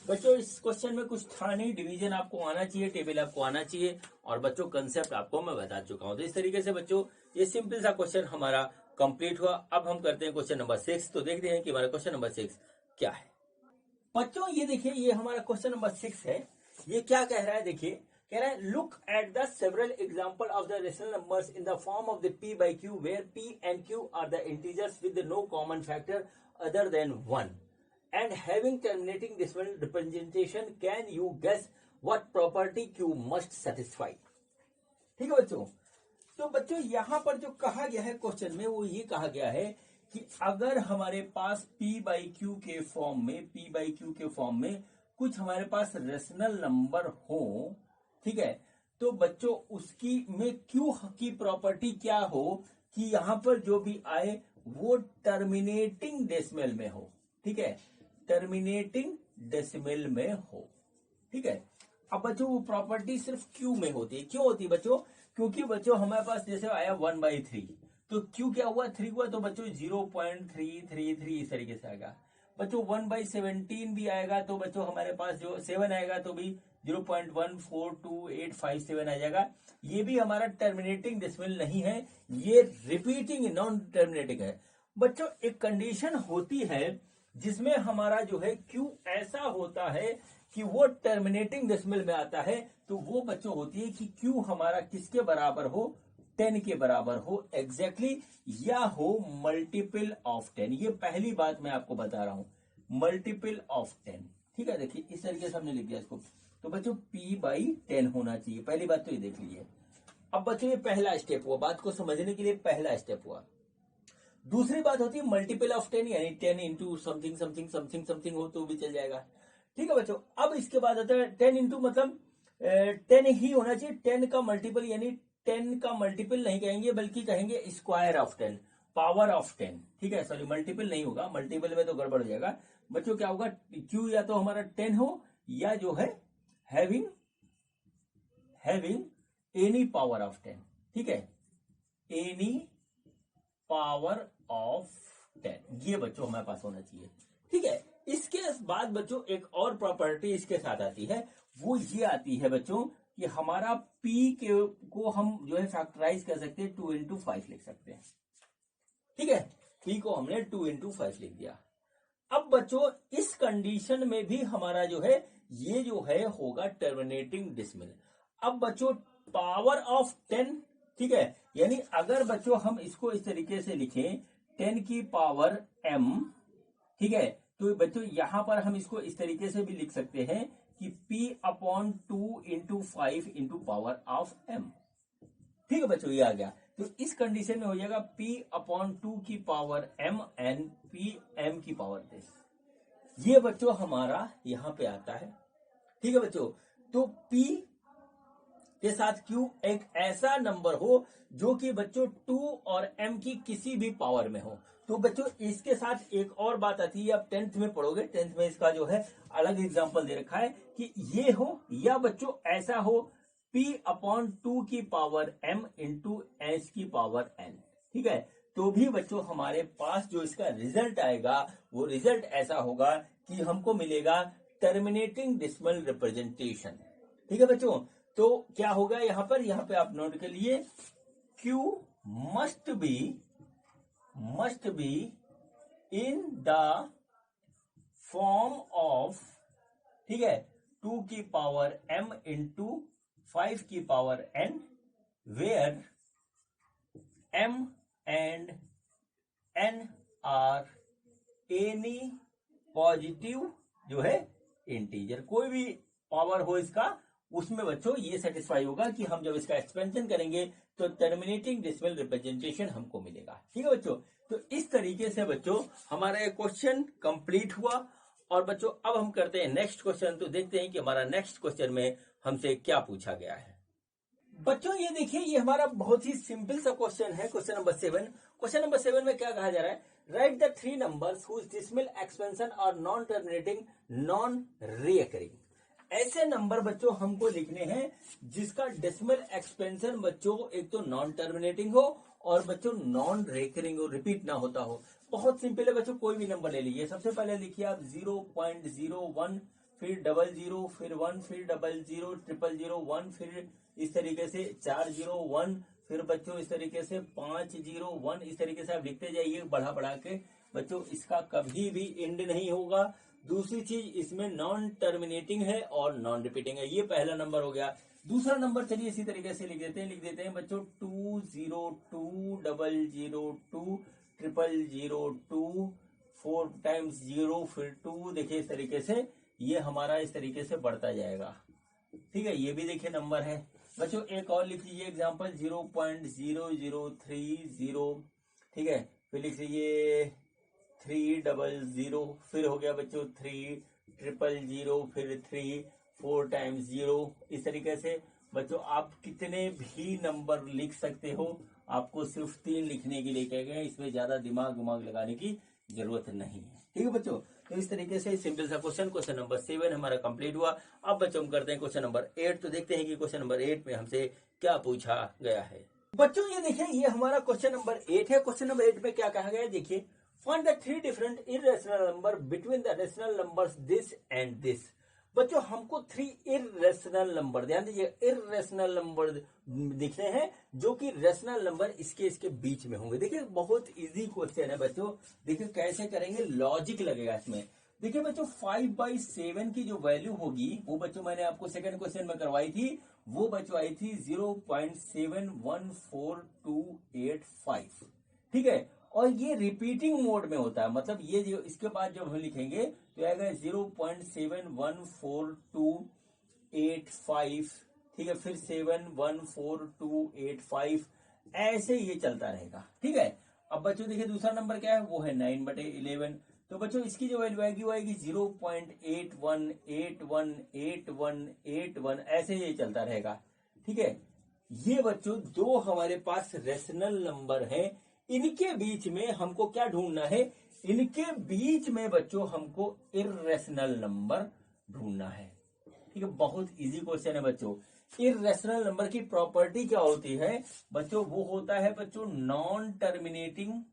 बच्चों इस क्वेश्चन में कुछ था नहीं, डिवीजन आपको आना चाहिए, टेबल आपको आना चाहिए, और बच्चों कंसेप्ट आपको मैं बता चुका हूं। तो इस तरीके से बच्चों ये सिंपल सा क्वेश्चन हमारा कंप्लीट हुआ। अब हम करते हैं क्वेश्चन नंबर 6, तो देखते हैं कि हमारा क्वेश्चन नंबर 6 क्या है। बच्चों ये देखिए, ये हमारा क्वेश्चन नंबर 6 है। ये क्या कह रहा है, देखिए कह रहा है look at the several example of the rational numbers in the form of the p by q where p and q are the integers with no common factor other than 1 and having terminating decimal representation, can you guess what property q must satisfy। ठीक है बच्चों, तो बच्चों यहां पर जो कहा गया है क्वेश्चन में वो ये कहा गया है कि अगर हमारे पास p by q के फॉर्म में कुछ हमारे पास रेशनल नंबर हो, ठीक है, तो बच्चों उसकी में q की प्रॉपर्टी क्या हो कि यहां पर जो भी आए वो टर्मिनेटिंग डेसिमल में हो। ठीक है, टर्मिनेटिंग डेसिमल में हो। ठीक है, अब बच्चों वो प्रॉपर्टी सिर्फ क्यू में होती है। क्यों होती है बच्चों, क्योंकि बच्चों हमारे पास जैसे आया 1/3, तो क्यू क्या हुआ 3 हुआ, तो बच्चों 0.333 इस तरीके से आएगा। बच्चों 1/17 भी आएगा, तो बच्चों हमारे पास जो 7 आएगा तो भी 0.142857 आ जाएगा। ये भी हमारा टर्मिनेटिंग डेसिमल नहीं है, ये रिपीटिंग नॉन टर्मिनेटिंग है। बच्चों एक कंडीशन होती है जिसमें हमारा जो है क्यू ऐसा होता है कि वो टर्मिनेटिंग डेसिमल में आता है, तो वो बच्चों होती है कि क्यू हमारा किसके बराबर हो, 10 के बराबर हो एग्जैक्टली या हो मल्टीपल ऑफ 10। ये पहली बात मैं आपको बता रहा हूं, मल्टीपल ऑफ 10। ठीक है, देखिए इस तरीके से हमने लिख दिया इसको। तो बच्चों p/10 होना चाहिए, पहली बात तो ये देख लीजिए। अब बच्चों ये पहला स्टेप हुआ, बात को समझने के लिए पहला स्टेप हुआ। दूसरी बात होती है मल्टीपल ऑफ 10, यानी 10 into something something something something हो तो भी चल जाएगा। ठीक है बच्चों, अब इसके बाद आता है 10 इंटू, मतलब 10 ही होना चाहिए। 10 का मल्टीपल, यानी 10 का मल्टीपल नहीं कहेंगे बल्कि कहेंगे स्क्वायर ऑफ 10, पावर ऑफ 10। ठीक है, सॉरी मल्टीपल नहीं होगा, मल्टीपल में तो गड़बड़ हो जाएगा। बच्चों क्या होगा, क्यू या तो हमारा 10 हो या जो है हैविंग एनी पावर ऑफ 10। ठीक है, एनी पावर ऑफ 10, ये बच्चों हमारे पास होना चाहिए। ठीक है, इसके बाद बच्चों एक और प्रॉपर्टी इसके साथ आती है, वो ये आती है बच्चों कि हमारा p को हम जो है फैक्टराइज कर सकते हैं, 2 इंटू 5 लिख सकते हैं। ठीक है, p को हमने 2 इंटू 5 लिख दिया। अब बच्चों इस कंडीशन में भी हमारा जो है ये जो है होगा टर्मिनेटिंग डिसमिल। अब बच्चों पावर ऑफ 10, ठीक है, यानी अगर बच्चों हम इसको इस तरीके से लिखें 10 की पावर m, ठीक है, तो बच्चों यहां पर हम इसको इस तरीके से भी लिख सकते हैं कि p/2 into 5 into power of m। ठीक है बच्चों, ये आ गया। तो इस कंडीशन में हो जाएगा p/2 की पावर m एंड pm की पावर दिस। ये बच्चों हमारा यहां पे आता है। ठीक है बच्चों, तो p के साथ q एक ऐसा नंबर हो जो कि बच्चों 2 और m की किसी भी पावर में हो। तो बच्चों इसके साथ एक और बात आती है, आप 10th में पढ़ोगे, 10th में इसका जो है अलग एग्जांपल दे रखा है कि ये हो या बच्चों ऐसा हो p/2 की पावर m इंटू s की पावर n। ठीक है, तो भी बच्चों हमारे पास जो इसका रिजल्ट आएगा वो रिजल्ट ऐसा होगा कि हमको मिलेगा टर्मिनेटिंग डिसिमल रिप्रेजेंटेशन। ठीक है बच्चों, तो क्या होगा यहां पे आप नोट कर लिए, q must be in the form of, ठीक है, 2 की पावर m इंटू 5 की power n, where m and n are any positive जो है इंटीजर। कोई भी पावर हो इसका, उसमें बच्चों ये सेटिस्फाई होगा कि हम जब इसका एक्सपेंशन करेंगे तो टर्मिनेटिंग डिसिमल रिप्रेजेंटेशन हमको मिलेगा। ठीक है बच्चों, तो इस तरीके से बच्चों हमारा ये क्वेश्चन कंप्लीट हुआ। और बच्चों अब हम करते हैं नेक्स्ट क्वेश्चन, तो देखते हैं कि हमारा नेक्स्ट क्वेश्चन में हमसे क्या पूछा गया है। बच्चों ये देखिए, ये हमारा बहुत ही सिंपल सा क्वेश्चन है, क्वेश्चन नंबर 7। क्वेश्चन नंबर 7 में क्या कहा जा रहा है, write the 3 numbers whose decimal expansion और नॉन टर्मिनेटिंग नॉन रिकरिंग। ऐसे नंबर बच्चों हमको लिखने हैं जिसका डेसिमल एक्सपेंशन बच्चों एक तो नॉन टर्मिनेटिंग हो और बच्चों नॉन रिकरिंग हो, रिपीट ना होता हो। बहुत सिंपल है बच्चों, कोई भी नंबर ले लीजिए। सबसे पहले लिखिए आप 0.01, फिर 00, फिर 1, फिर 00, 000, फिर इस तरीके से 401, फिर बच्चों इस तरीके से 501, इस तरीके से आप लिखते जाइए बढ़ा बढ़ा के। बच्चों इसका कभी भी एंड नहीं होगा। दूसरी चीज, इसमें नॉन टर्मिनेटिंग है और नॉन रिपीटिंग है। ये पहला नंबर हो गया। दूसरा नंबर चलिए इसी तरीके से लिख देते हैं बच्चों 202, 002, 002, 4 टाइम्स 0 फिर 2। देखिए इस तरीके से ये हमारा इस तरीके से बढ़ता जाएगा। ठीक है, ये भी देखिए नंबर है। बच्चों एक और लिख लीजिए एग्जाम्पल 0.0030। ठीक है, फिर लिख लीजिए 300, फिर हो गया बच्चों 300, फिर 3, 4 टाइम्स 0। इस तरीके से बच्चों आप कितने भी नंबर लिख सकते हो, आपको सिर्फ 3 लिखने के लिए कहे गए, इसमें ज्यादा दिमाग लगाने की जरूरत नहीं है। ठीक है बच्चों, तो इस तरीके से सिंपल सा क्वेश्चन नंबर 7 हमारा कंप्लीट हुआ। अब बच्चों हम करते हैं क्वेश्चन नंबर 8। तो देखते हैं कि क्वेश्चन नंबर 8 में हमसे क्या पूछा गया है। बच्चों ये देखिए, ये हमारा क्वेश्चन नंबर 8 है। क्वेश्चन नंबर 8 में क्या कहा गया है, देखिए find the 3 different irrational number between the rational numbers this and this. बच्चों हमको 3 इरेशनल नंबर, ध्यान दीजिए, इरेशनल नंबर दिखने हैं जो कि रेशनल नंबर इसके बीच में होंगे। देखिए बहुत इजी क्वेश्चन है बच्चों, देखिए कैसे करेंगे, लॉजिक लगेगा इसमें। देखिए बच्चों 5/7 की जो वैल्यू होगी वो बच्चों मैंने आपको सेकंड क्वेश्चन में करवाई थी, वो बच्चों आई थी 0.714285। ठीक है, और ये रिपीटिंग मोड में होता है, मतलब ये जो इसके बाद जब हम लिखेंगे तो आएगा 0.714285। ठीक है, फिर 714285, ऐसे ये चलता रहेगा। ठीक है, अब बच्चों देखिए दूसरा नंबर क्या है, वो है 9/11। तो बच्चों इसकी जो वैल्यू आएगी वो आएगी 0.81818181, ऐसे ये चलता रहेगा। ठीक है, ये बच्चों दो हमारे पास रेशनल नंबर हैं, इनके बीच में हमको क्या ढूंढना है, इनके बीच में बच्चों हमको इर्रेशनल नंबर ढूंढना है। ठीक है, बहुत इजी क्वेश्चन है बच्चों। इर्रेशनल नंबर की प्रॉपर्टी क्या होती है बच्चों, वो होता है बच्चों नॉन टर्मिनेटिंग।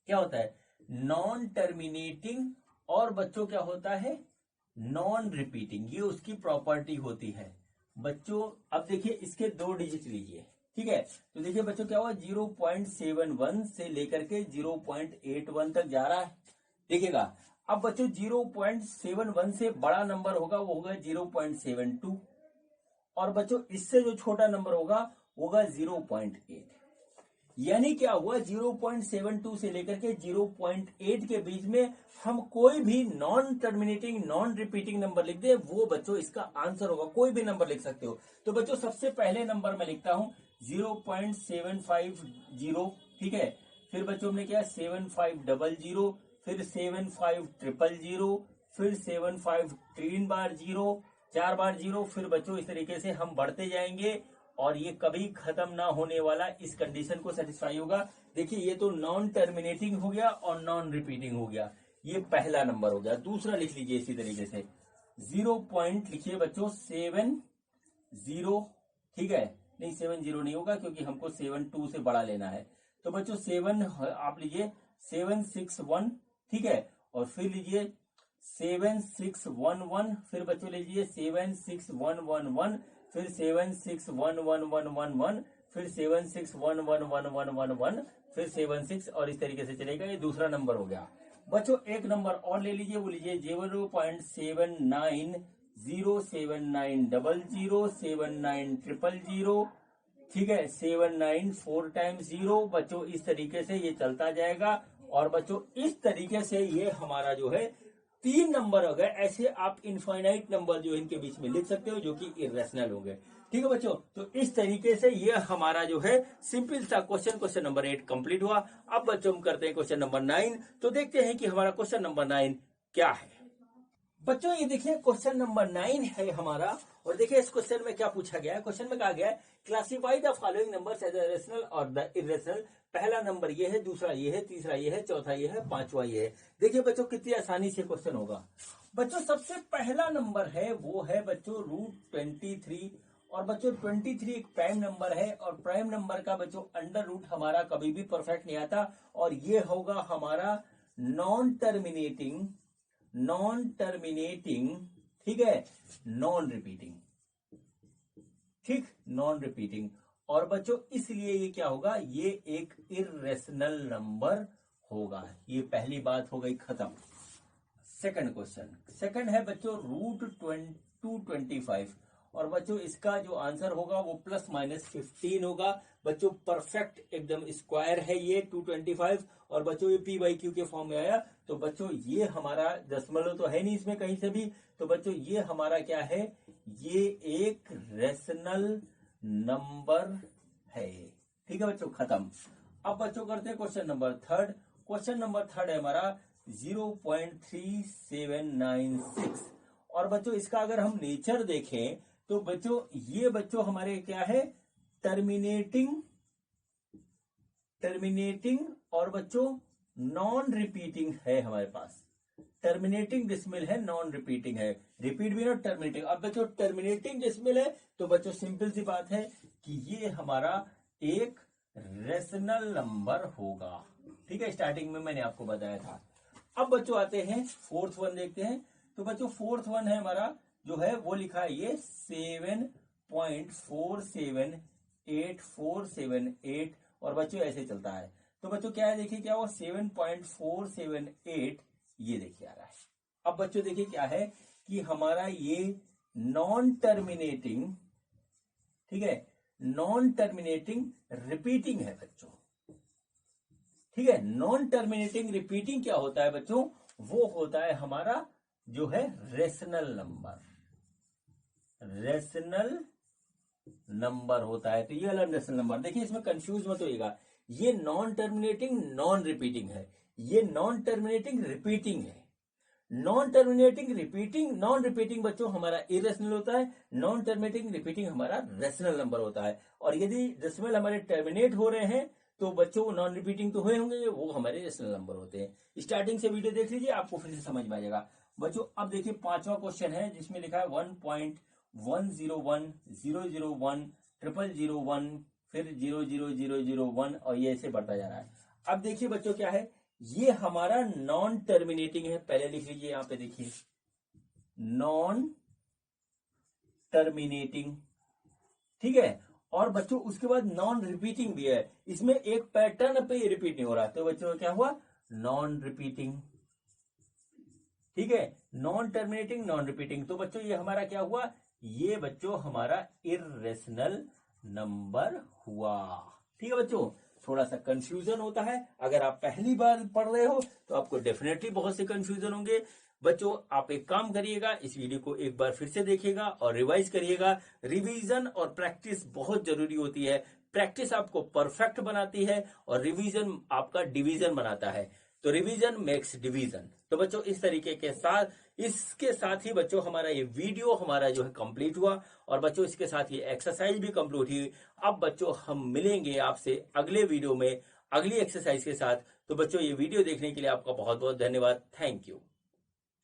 क्या होता है, नॉन टर्मिनेटिंग, और बच्चों क्या होता है, नॉन रिपीटिंग, ये उसकी प्रॉपर्टी होती है बच्चों। अब देखिए इसके 2 डिजिट लीजिए। ठीक है, तो देखिए बच्चों क्या हुआ, 0.71 से लेकर के 0.81 तक जा रहा है। देखिएगा, अब बच्चों 0.71 से बड़ा नंबर होगा वो होगा 0.72, और बच्चों इससे जो छोटा नंबर होगा वो होगा 0.8। यानी क्या हुआ, 0.72 से लेकर के 0.8 के बीच में हम कोई भी non terminating non repeating number लिख दे, वो बच्चों इसका आंसर होगा। कोई भी नंबर लिख सकते हो। तो बच्चों सबसे पहले नंबर मैं लिखता हूं 0.750। ठीक है, फिर बच्चों हमने क्या 7500, फिर 75000, फिर 75 3 बार 0, 4 बार 0, फिर बच्चों इस तरीके से हम बढ़ते जाएंगे और ये कभी खत्म ना होने वाला इस कंडीशन को सेटिस्फाई होगा। देखिए ये तो नॉन टर्मिनेटिंग हो गया और नॉन रिपीटिंग हो गया, ये पहला नंबर हो गया। दूसरा लिख लीजिए इसी तरीके से 0 पॉइंट लिखिए बच्चों 70। ठीक है, नहीं 70 नहीं होगा क्योंकि हमको 72 से बड़ा लेना है। तो बच्चों 7 आप लीजिए 761। ठीक है, और फिर लीजिए 7611, फिर बच्चों लीजिए 76111, फिर 761111, फिर 76111111, फिर 76, और इस तरीके से चलेगा। ये दूसरा नंबर हो गया। बच्चों एक नंबर और ले लीजिए, वो लीजिए 0.790790079000। ठीक है, 79 4 टाइम्स 0। बच्चों इस तरीके से ये चलता जाएगा, और बच्चों इस तरीके से ये हमारा जो है 3 नंबर हो गए। ऐसे आप इनफाइनाइट नंबर जो इनके बीच में लिख सकते हो जो कि इरेशनल हो गए। ठीक है बच्चों, तो इस तरीके से ये हमारा जो है सिंपल सा क्वेश्चन नंबर 8 कंप्लीट हुआ। अब बच्चों हम करते हैं क्वेश्चन नंबर 9। तो देखते हैं कि हमारा क्वेश्चन नंबर 9 क्या है। बच्चों ये देखिए क्वेश्चन नंबर 9 है हमारा, और देखिए इस क्वेश्चन में क्या पूछा गया है। क्वेश्चन में कहा गया है classify the following numbers as rational और द इरेशनल। पहला नंबर ये है, दूसरा ये है, तीसरा ये है, चौथा ये है, पांचवा ये है। देखिए बच्चों कितनी आसानी से क्वेश्चन होगा। बच्चों सबसे पहला नंबर है वो है बच्चों √23, और बच्चों 23 एक प्राइम नंबर है, और प्राइम नंबर का बच्चों अंडर रूट हमारा कभी भी परफेक्ट नहीं आता, और ये होगा हमारा नॉन टर्मिनेटिंग, ठीक है, नॉन रिपीटिंग। ठीक, नॉन रिपीटिंग, और बच्चों इसलिए ये क्या होगा, ये एक इरेशनल नंबर होगा। ये पहली बात हो गई खत्म। सेकंड क्वेश्चन, सेकंड है बच्चों √225, और बच्चों इसका जो आंसर होगा वो ±15 होगा। बच्चों परफेक्ट एकदम स्क्वायर है ये 225, और बच्चों ये p/q के फॉर्म में आया। तो बच्चों ये हमारा दशमलव तो है नहीं इसमें कहीं से भी, तो बच्चों ये हमारा क्या है, ये एक रेशनल नंबर है। ठीक है बच्चों, खत्म। अब बच्चों करते हैं क्वेश्चन नंबर 3। क्वेश्चन नंबर 3 है हमारा 0.3796, और बच्चों इसका अगर हम नेचर देखें तो बच्चों ये बच्चों हमारे क्या है, टर्मिनेटिंग और बच्चों नॉन रिपीटिंग है हमारे पास। टर्मिनेटिंग डिस्मिल है, नॉन रिपीटिंग है, रिपीट भी ना टर्मिनेटिंग। अब बच्चों टर्मिनेटिंग डिस्मिल है तो बच्चों सिंपल सी बात है कि ये हमारा एक रेशनल नंबर होगा। ठीक है, स्टार्टिंग में मैंने आपको बताया था। अब बच्चों आते हैं फोर्थ वन देखते हैं। तो बच्चों फोर्थ वन है हमारा जो है वो लिखा है ये 7.47848, और बच्चों ऐसे चलता है। तो बच्चों क्या है, देखिए क्या हुआ 7.478, ये देखिए आ रहा है। अब बच्चों देखिए क्या है कि हमारा ये नॉन टर्मिनेटिंग ठीक है, नॉन टर्मिनेटिंग रिपीटिंग है बच्चों। ठीक है, नॉन टर्मिनेटिंग रिपीटिंग क्या होता है बच्चों, वो होता है हमारा जो है रेशनल नंबर। रेशनल नंबर होता है, तो ये वाला रेशनल नंबर। देखिए इसमें कंफ्यूज मत होइएगा, ये नॉन टर्मिनेटिंग नॉन रिपीटिंग है, ये नॉन टर्मिनेटिंग रिपीटिंग है। Non terminating repeating, non repeating बच्चों हमारा इरेशनल होता है, नॉन टर्मिनेटिंग रिपीटिंग हमारा रेशनल नंबर होता है। और यदि डेसिमल हमारे टर्मिनेट हो रहे हैं तो बच्चों नॉन रिपीटिंग तो हुए होंगे, वो हमारे रेशनल नंबर होते हैं। स्टार्टिंग से वीडियो देख लीजिए, आपको फिर से समझ में आ जाएगा बच्चों। अब देखिए 5वां क्वेश्चन है जिसमें लिखा है 1.101 001 0001 फिर 00001 और ये ऐसे बढ़ता जा रहा है। अब देखिए बच्चों क्या है, ये हमारा नॉन टर्मिनेटिंग है, पहले लिख लीजिए यहां पे देखिए नॉन टर्मिनेटिंग। ठीक है, और बच्चों उसके बाद नॉन रिपीटिंग भी है, इसमें एक पैटर्न पे रिपीट नहीं हो रहा, तो बच्चों क्या हुआ, नॉन रिपीटिंग। ठीक है, नॉन टर्मिनेटिंग नॉन रिपीटिंग, तो बच्चों ये हमारा क्या हुआ, ये बच्चों हमारा इर्रेशनल नंबर हुआ। ठीक है बच्चों, थोड़ा सा कंफ्यूजन होता है, अगर आप पहली बार पढ़ रहे हो तो आपको डेफिनेटली बहुत से कंफ्यूजन होंगे। बच्चों आप एक काम करिएगा, इस वीडियो को एक बार फिर से देखिएगा और रिवाइज करिएगा। रिवीजन और प्रैक्टिस बहुत जरूरी होती है, प्रैक्टिस आपको परफेक्ट बनाती है और रिवीजन आपका डिवीजन बनाता है, तो रिवीजन मेक्स डिवीजन। तो बच्चों इस तरीके के साथ, इसके साथ ही बच्चों हमारा ये वीडियो हमारा जो है कंप्लीट हुआ, और बच्चों इसके साथ ये एक्सरसाइज भी कंप्लीट हुई। अब बच्चों हम मिलेंगे आपसे अगले वीडियो में अगली एक्सरसाइज के साथ। तो बच्चों ये वीडियो देखने के लिए आपका बहुत बहुत धन्यवाद, थैंक यू।